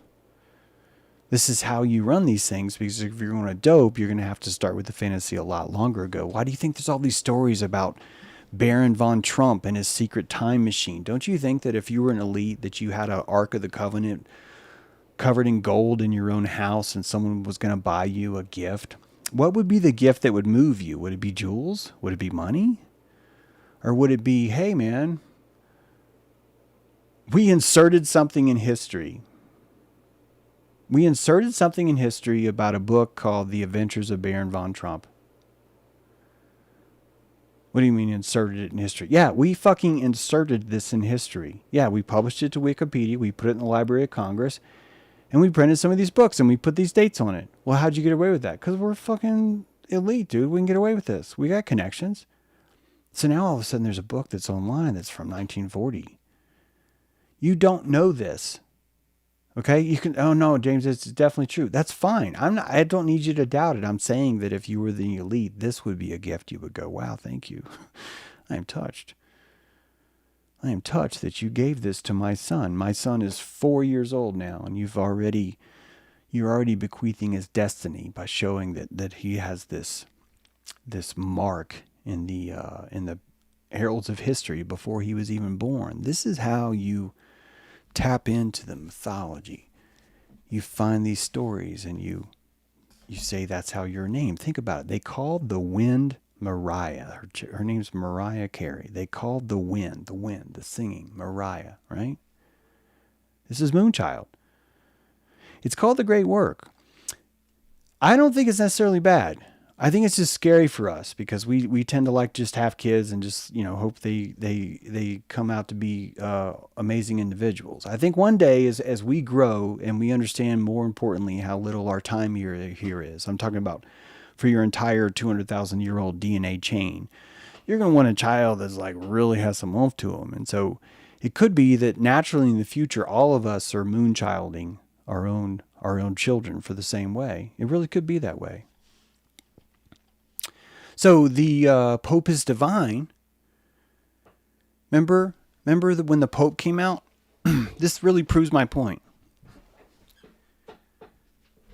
This is how you run these things, because if you're going to dope, you're going to have to start with the fantasy a lot longer ago. Why do you think there's all these stories about Baron von Trump and his secret time machine? Don't you think that if you were an elite, that you had an Ark of the Covenant covered in gold in your own house and someone was going to buy you a gift? What would be the gift that would move you? Would it be jewels? Would it be money? Or would it be, hey man, we inserted something in history. We inserted something in history about a book called The Adventures of Baron von Trump. What do you mean inserted it in history? Yeah, we fucking inserted this in history. Yeah, we published it to Wikipedia. We put it in the Library of Congress. And we printed some of these books and we put these dates on it. Well, how'd you get away with that? Because we're fucking elite, dude. We can get away with this. We got connections. So now all of a sudden there's a book that's online that's from 1940. You don't know this. Okay? You can, oh no, James, it's definitely true. That's fine. I don't need you to doubt it. I'm saying that if you were the elite, this would be a gift. You would go, wow, thank you. I am touched. I am touched that you gave this to my son. My son is 4 years old now, and you're already bequeathing his destiny by showing that he has this mark in the heralds of history before he was even born. This is how you tap into the mythology. You find these stories and you say that's how you're named. Think about it. They called the wind Mariah. Her name's Mariah Carey. They called the wind, the singing, Mariah, right? This is Moonchild. It's called The Great Work. I don't think it's necessarily bad. I think it's just scary for us because we tend to like just have kids and just, hope they come out to be amazing individuals. I think one day as we grow and we understand more importantly how little our time here is. I'm talking about for your entire 200,000-year-old DNA chain, you're going to want a child that's like really has some oomph to them. And so it could be that naturally in the future, all of us are moonchilding our own children for the same way. It really could be that way. So the Pope is divine. Remember that when the Pope came out? This really proves my point.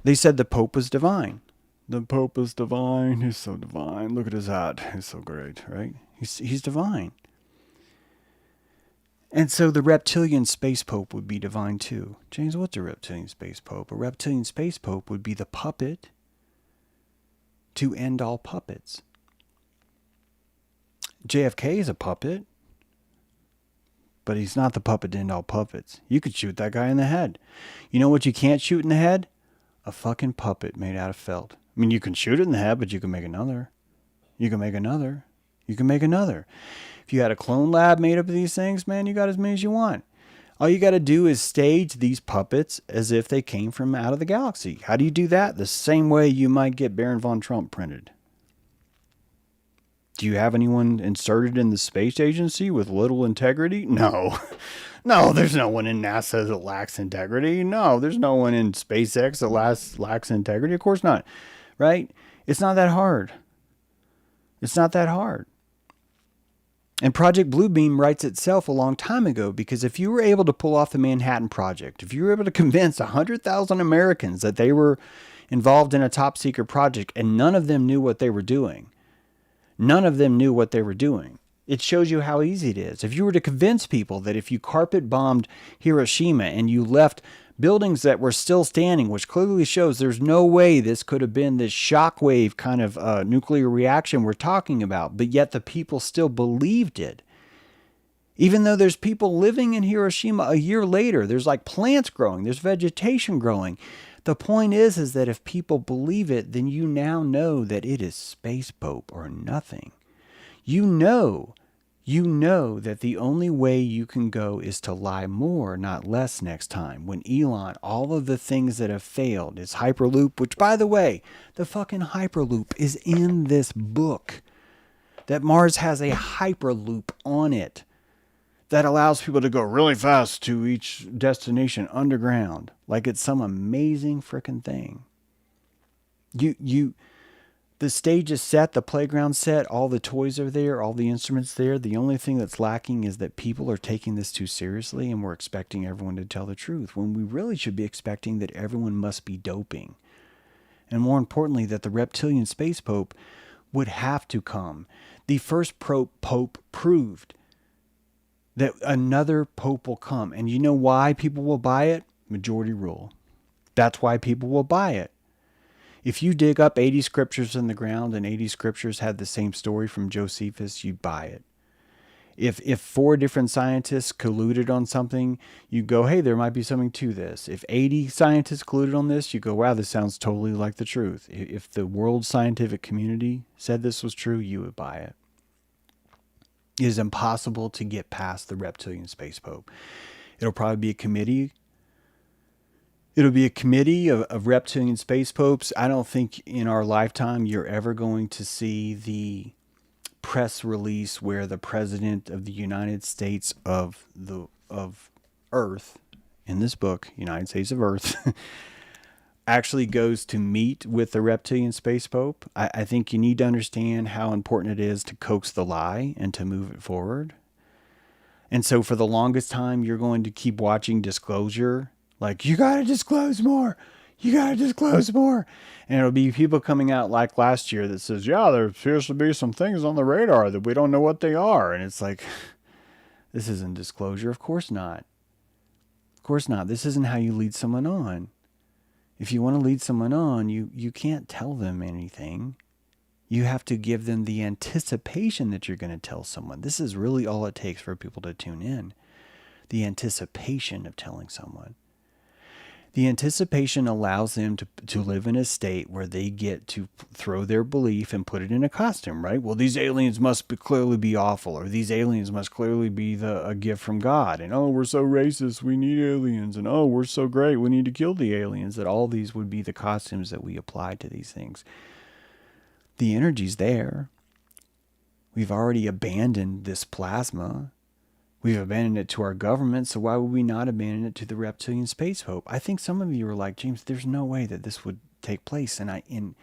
They said the Pope was divine. The Pope is divine. He's so divine. Look at his hat. He's so great, right? He's divine. And so the reptilian space pope would be divine too. James, what's a reptilian space pope? A reptilian space pope would be the puppet to end all puppets. JFK is a puppet, but he's not the puppet to end all puppets. You could shoot that guy in the head. You know what you can't shoot in the head? A fucking puppet made out of felt. I mean, you can shoot it in the head, but you can make another. You can make another. You can make another. If you had a clone lab made up of these things, man, you got as many as you want. All you got to do is stage these puppets as if they came from out of the galaxy. How do you do that? The same way you might get Baron von Trump printed. Do you have anyone inserted in the space agency with little integrity? No. No, there's no one in NASA that lacks integrity. No, there's no one in SpaceX that lacks integrity. Of course not. Right? It's not that hard. It's not that hard. And Project Bluebeam writes itself a long time ago, because if you were able to pull off the Manhattan Project, if you were able to convince 100,000 Americans that they were involved in a top secret project and none of them knew what they were doing, it shows you how easy it is. If you were to convince people that if you carpet bombed Hiroshima and you left Buildings that were still standing, which clearly shows there's no way this could have been this shockwave kind of nuclear reaction we're talking about, but yet the people still believed it. Even though there's people living in Hiroshima a year later, there's like plants growing, there's vegetation growing. The point is that if people believe it, then you now know that it is space pope or nothing. You know that the only way you can go is to lie more, not less next time. When Elon, all of the things that have failed, is Hyperloop, which by the way, the fucking Hyperloop is in this book. That Mars has a Hyperloop on it that allows people to go really fast to each destination underground. Like it's some amazing freaking thing. The stage is set, the playground set, all the toys are there, all the instruments there. The only thing that's lacking is that people are taking this too seriously and we're expecting everyone to tell the truth, when we really should be expecting that everyone must be doping. And more importantly, that the reptilian space pope would have to come. The first pope proved that another pope will come. And you know why people will buy it? Majority rule. That's why people will buy it. If you dig up 80 scriptures in the ground and 80 scriptures had the same story from Josephus, you'd buy it. If 4 different scientists colluded on something, you go, hey, there might be something to this. If 80 scientists colluded on this, you go, wow, this sounds totally like the truth. If the world scientific community said this was true, you would buy it. It is impossible to get past the reptilian space pope. It'll probably be a committee. It'll be a committee of reptilian space popes. I don't think in our lifetime you're ever going to see the press release where the president of the United States of Earth, in this book, United States of Earth, actually goes to meet with the reptilian space pope. I think you need to understand how important it is to coax the lie and to move it forward. And so for the longest time, you're going to keep watching disclosure. Like, you got to disclose more. You got to disclose more. And it'll be people coming out like last year that says, yeah, there appears to be some things on the radar that we don't know what they are. And it's like, this isn't disclosure. Of course not. Of course not. This isn't how you lead someone on. If you want to lead someone on, you can't tell them anything. You have to give them the anticipation that you're going to tell someone. This is really all it takes for people to tune in. The anticipation of telling someone. The anticipation allows them to live in a state where they get to throw their belief and put it in a costume, right? Well, these aliens must clearly be awful, or these aliens must clearly be a gift from God. And, oh, we're so racist, we need aliens. And, oh, we're so great, we need to kill the aliens. That all these would be the costumes that we apply to these things. The energy's there. We've already abandoned this plasma. We've abandoned it to our government, so why would we not abandon it to the reptilian space pope? I think some of you are like, James, there's no way that this would take place. And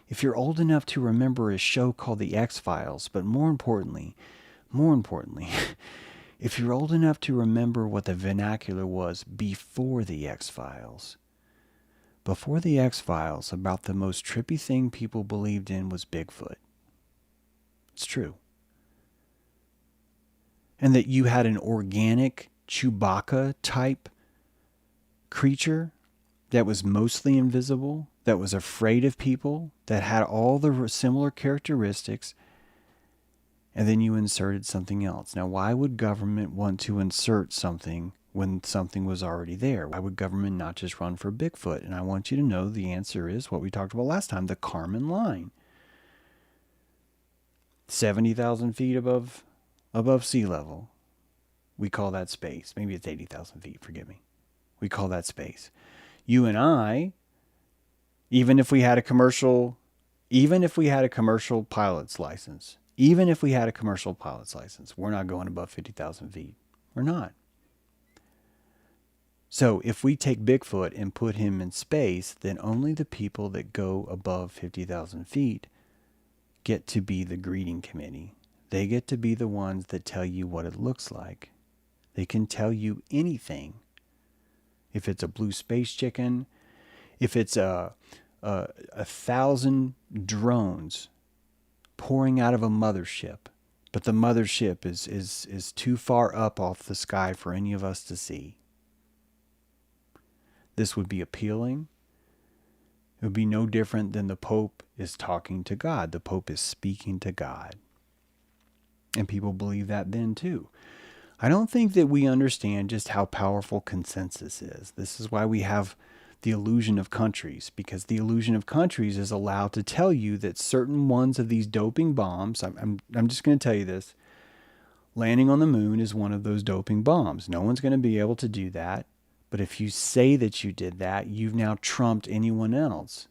if you're old enough to remember a show called The X-Files, but more importantly, if you're old enough to remember what the vernacular was before The X-Files, about the most trippy thing people believed in was Bigfoot. It's true. And that you had an organic Chewbacca type creature that was mostly invisible, that was afraid of people, that had all the similar characteristics, and then you inserted something else. Now, why would government want to insert something when something was already there? Why would government not just run for Bigfoot? And I want you to know the answer is what we talked about last time, the Kármán line. 70,000 feet above sea level. We call that space. Maybe it's 80,000 feet, forgive me. We call that space. You and I, even if we had a commercial pilot's license, we're not going above 50,000 feet. We're not. So if we take Bigfoot and put him in space, then only the people that go above 50,000 feet get to be the greeting committee. They get to be the ones that tell you what it looks like. They can tell you anything. If it's a blue space chicken, if it's a 1,000 drones pouring out of a mothership, but the mothership is too far up off the sky for any of us to see. this would be appealing. It would be no different than the Pope is talking to God. The Pope is speaking to God. And people believe that then too. I don't think that we understand just how powerful consensus is. This is why we have the illusion of countries, because the illusion of countries is allowed to tell you that certain ones of these doping bombs, I'm just going to tell you this, landing on the moon is one of those doping bombs. No one's going to be able to do that. But if you say that you did that, you've now trumped anyone else.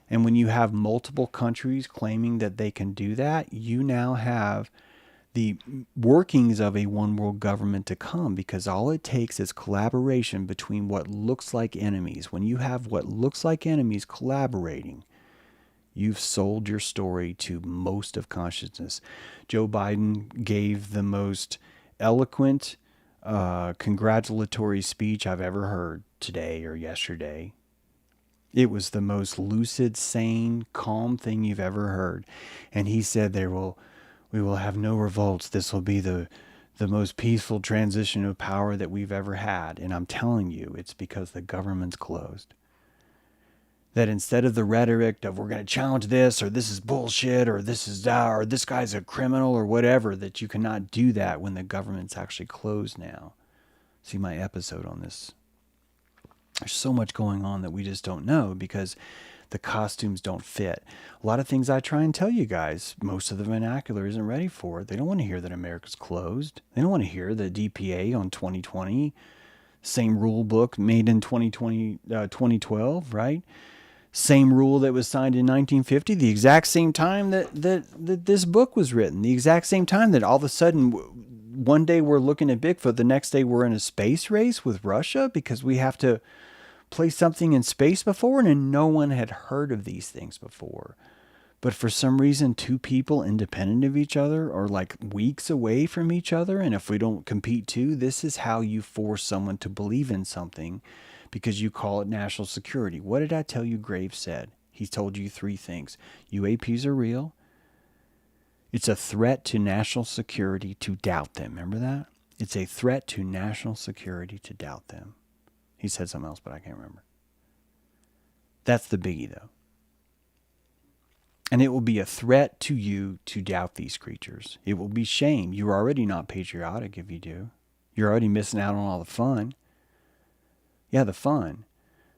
And when you have multiple countries claiming that they can do that, you now have the workings of a one world government to come, because all it takes is collaboration between what looks like enemies. When you have what looks like enemies collaborating, you've sold your story to most of consciousness. Joe Biden gave the most eloquent, congratulatory speech I've ever heard today or yesterday. It was the most lucid, sane, calm thing you've ever heard. And he said we will have no revolts. This will be the most peaceful transition of power that we've ever had. And I'm telling you, it's because the government's closed. That instead of the rhetoric of we're going to challenge this, or this is bullshit, or this is or this guy's a criminal, or whatever, that you cannot do that when the government's actually closed now. See my episode on this. There's so much going on that we just don't know because the costumes don't fit. A lot of things I try and tell you guys, most of the vernacular isn't ready for. They don't want to hear that America's closed. They don't want to hear the DPA on 2020, same rule book made in 2012, right? Same rule that was signed in 1950, the exact same time that this book was written, the exact same time that all of a sudden one day we're looking at Bigfoot, the next day we're in a space race with Russia because we have to place something in space before, and no one had heard of these things before. But for some reason, two people independent of each other are like weeks away from each other, and if we don't compete too, this is how you force someone to believe in something because you call it national security. What did I tell you Graves said? He told you three things. UAPs are real. It's a threat to national security to doubt them. Remember that? It's a threat to national security to doubt them. He said something else, but I can't remember. That's the biggie, though. And it will be a threat to you to doubt these creatures. It will be shame. You're already not patriotic if you do. You're already missing out on all the fun. Yeah, the fun.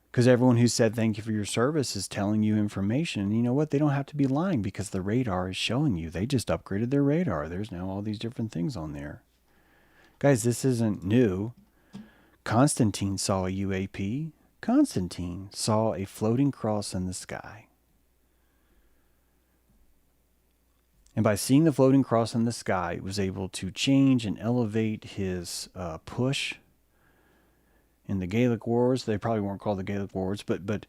Because everyone who said thank you for your service is telling you information. And you know what? They don't have to be lying because the radar is showing you. They just upgraded their radar. There's now all these different things on there. Guys, this isn't new. Constantine saw a UAP. Constantine saw a floating cross in the sky. And by seeing the floating cross in the sky, he was able to change and elevate his push in the Gaelic Wars. They probably weren't called the Gaelic Wars, but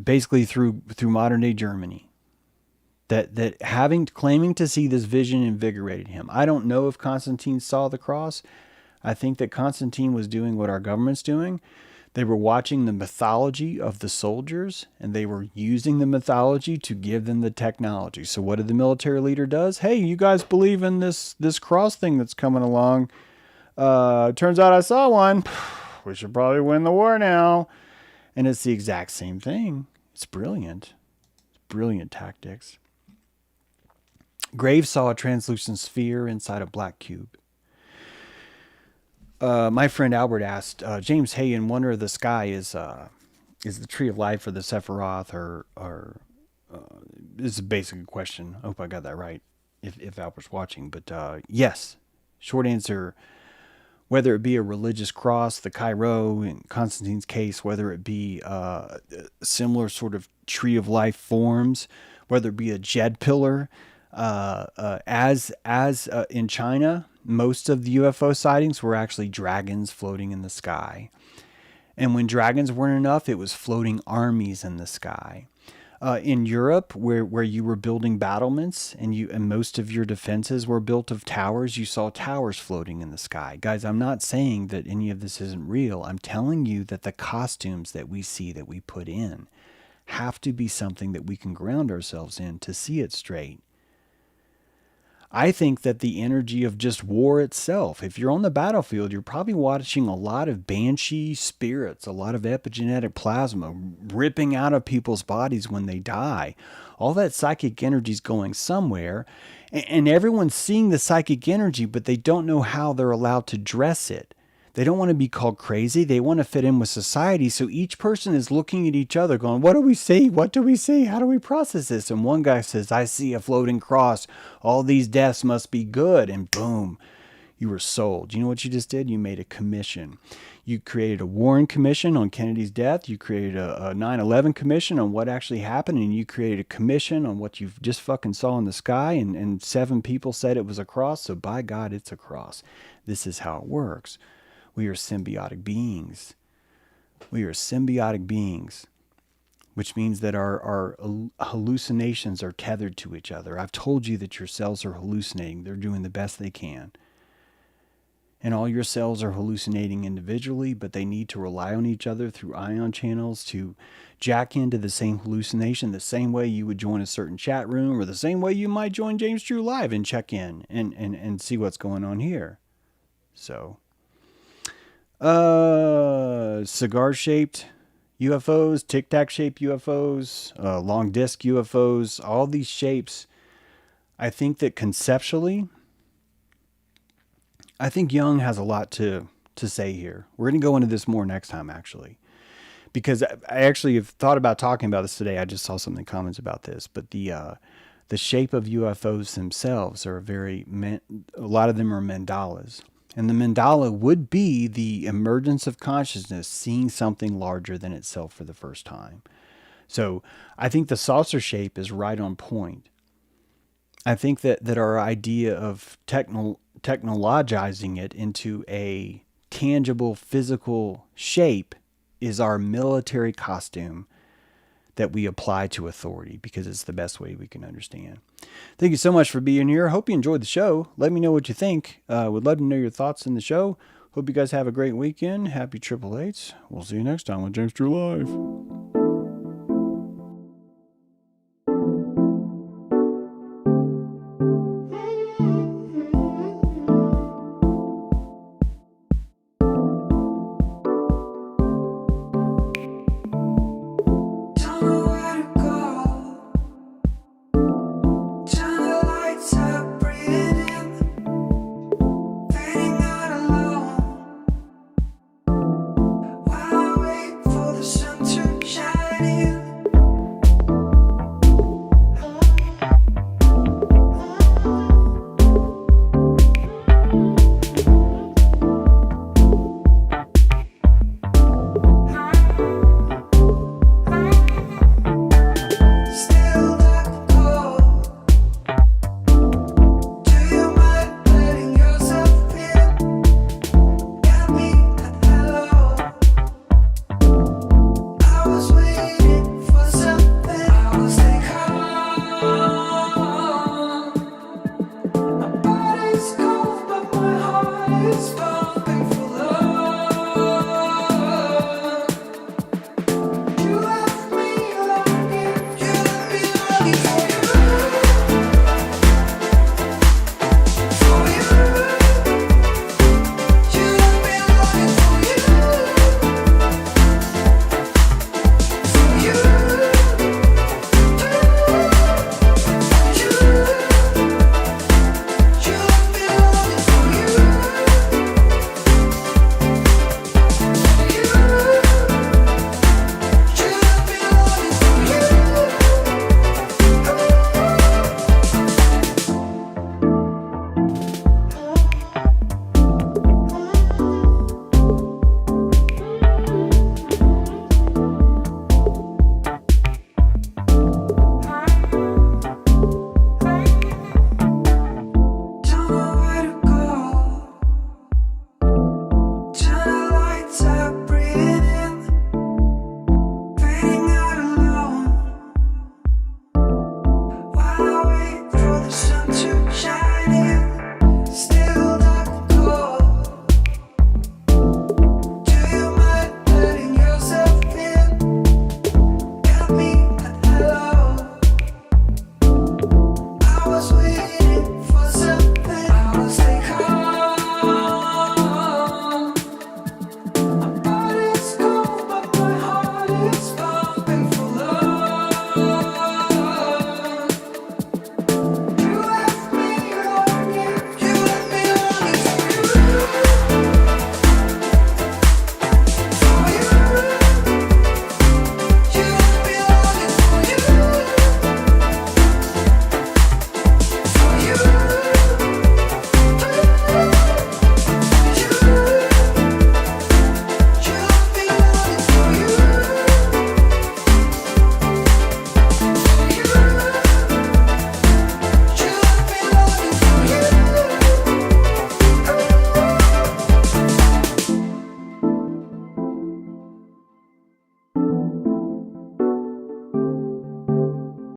basically through modern day Germany. That claiming to see this vision invigorated him. I don't know if Constantine saw the cross. I think that Constantine was doing what our government's doing. They were watching the mythology of the soldiers, and they were using the mythology to give them the technology. So what did the military leader does? Hey, you guys believe in this cross thing that's coming along? Turns out I saw one. We should probably win the war now. And it's the exact same thing. It's brilliant. It's brilliant tactics. Graves saw a translucent sphere inside a black cube. My friend Albert asked, James, hey, in Wonder of the Sky is the Tree of Life or the Sephiroth or this is a basic question. I hope I got that right if Albert's watching. But yes, short answer, whether it be a religious cross, the Cairo in Constantine's case, whether it be similar sort of Tree of Life forms, whether it be a Jed pillar, as in China, most of the UFO sightings were actually dragons floating in the sky. And when dragons weren't enough, it was floating armies in the sky. In Europe, where you were building battlements and most of your defenses were built of towers, you saw towers floating in the sky. Guys, I'm not saying that any of this isn't real. I'm telling you that the costumes that we see, that we put in, have to be something that we can ground ourselves in to see it straight. I think that the energy of just war itself, if you're on the battlefield, you're probably watching a lot of banshee spirits, a lot of epigenetic plasma ripping out of people's bodies when they die. All that psychic energy is going somewhere, and everyone's seeing the psychic energy, but they don't know how they're allowed to dress it. They don't want to be called crazy. They want to fit in with society. So each person is looking at each other going, what do we see? What do we see? How do we process this? And one guy says, I see a floating cross. All these deaths must be good. And boom, you were sold. You know what you just did? You made a commission. You created a Warren Commission on Kennedy's death. You created a 9/11 commission on what actually happened. And you created a commission on what you just fucking saw in the sky. And 7 people said it was a cross. So by God, it's a cross. This is how it works. We are symbiotic beings. We are symbiotic beings, which means that our hallucinations are tethered to each other. I've told you that your cells are hallucinating. They're doing the best they can. And all your cells are hallucinating individually, but they need to rely on each other through ion channels to jack into the same hallucination, the same way you would join a certain chat room, or the same way you might join James Drew Live and check in and see what's going on here. So... cigar-shaped UFOs, tic-tac-shaped UFOs, long disc UFOs, all these shapes. I think that conceptually, I think Jung has a lot to say here. We're going to go into this more next time, actually, because I actually have thought about talking about this today. I just saw some in the comments about this, but the shape of UFOs themselves are a lot of them are mandalas. And the mandala would be the emergence of consciousness, seeing something larger than itself for the first time. So I think the saucer shape is right on point. I think that our idea of technologizing it into a tangible physical shape is our military costume that we apply to authority, because it's the best way we can understand. Thank you so much for being here. Hope you enjoyed the show. Let me know what you think. Would love to know your thoughts in the show. Hope you guys have a great weekend. Happy 888s. We'll see you next time on James Drew Live.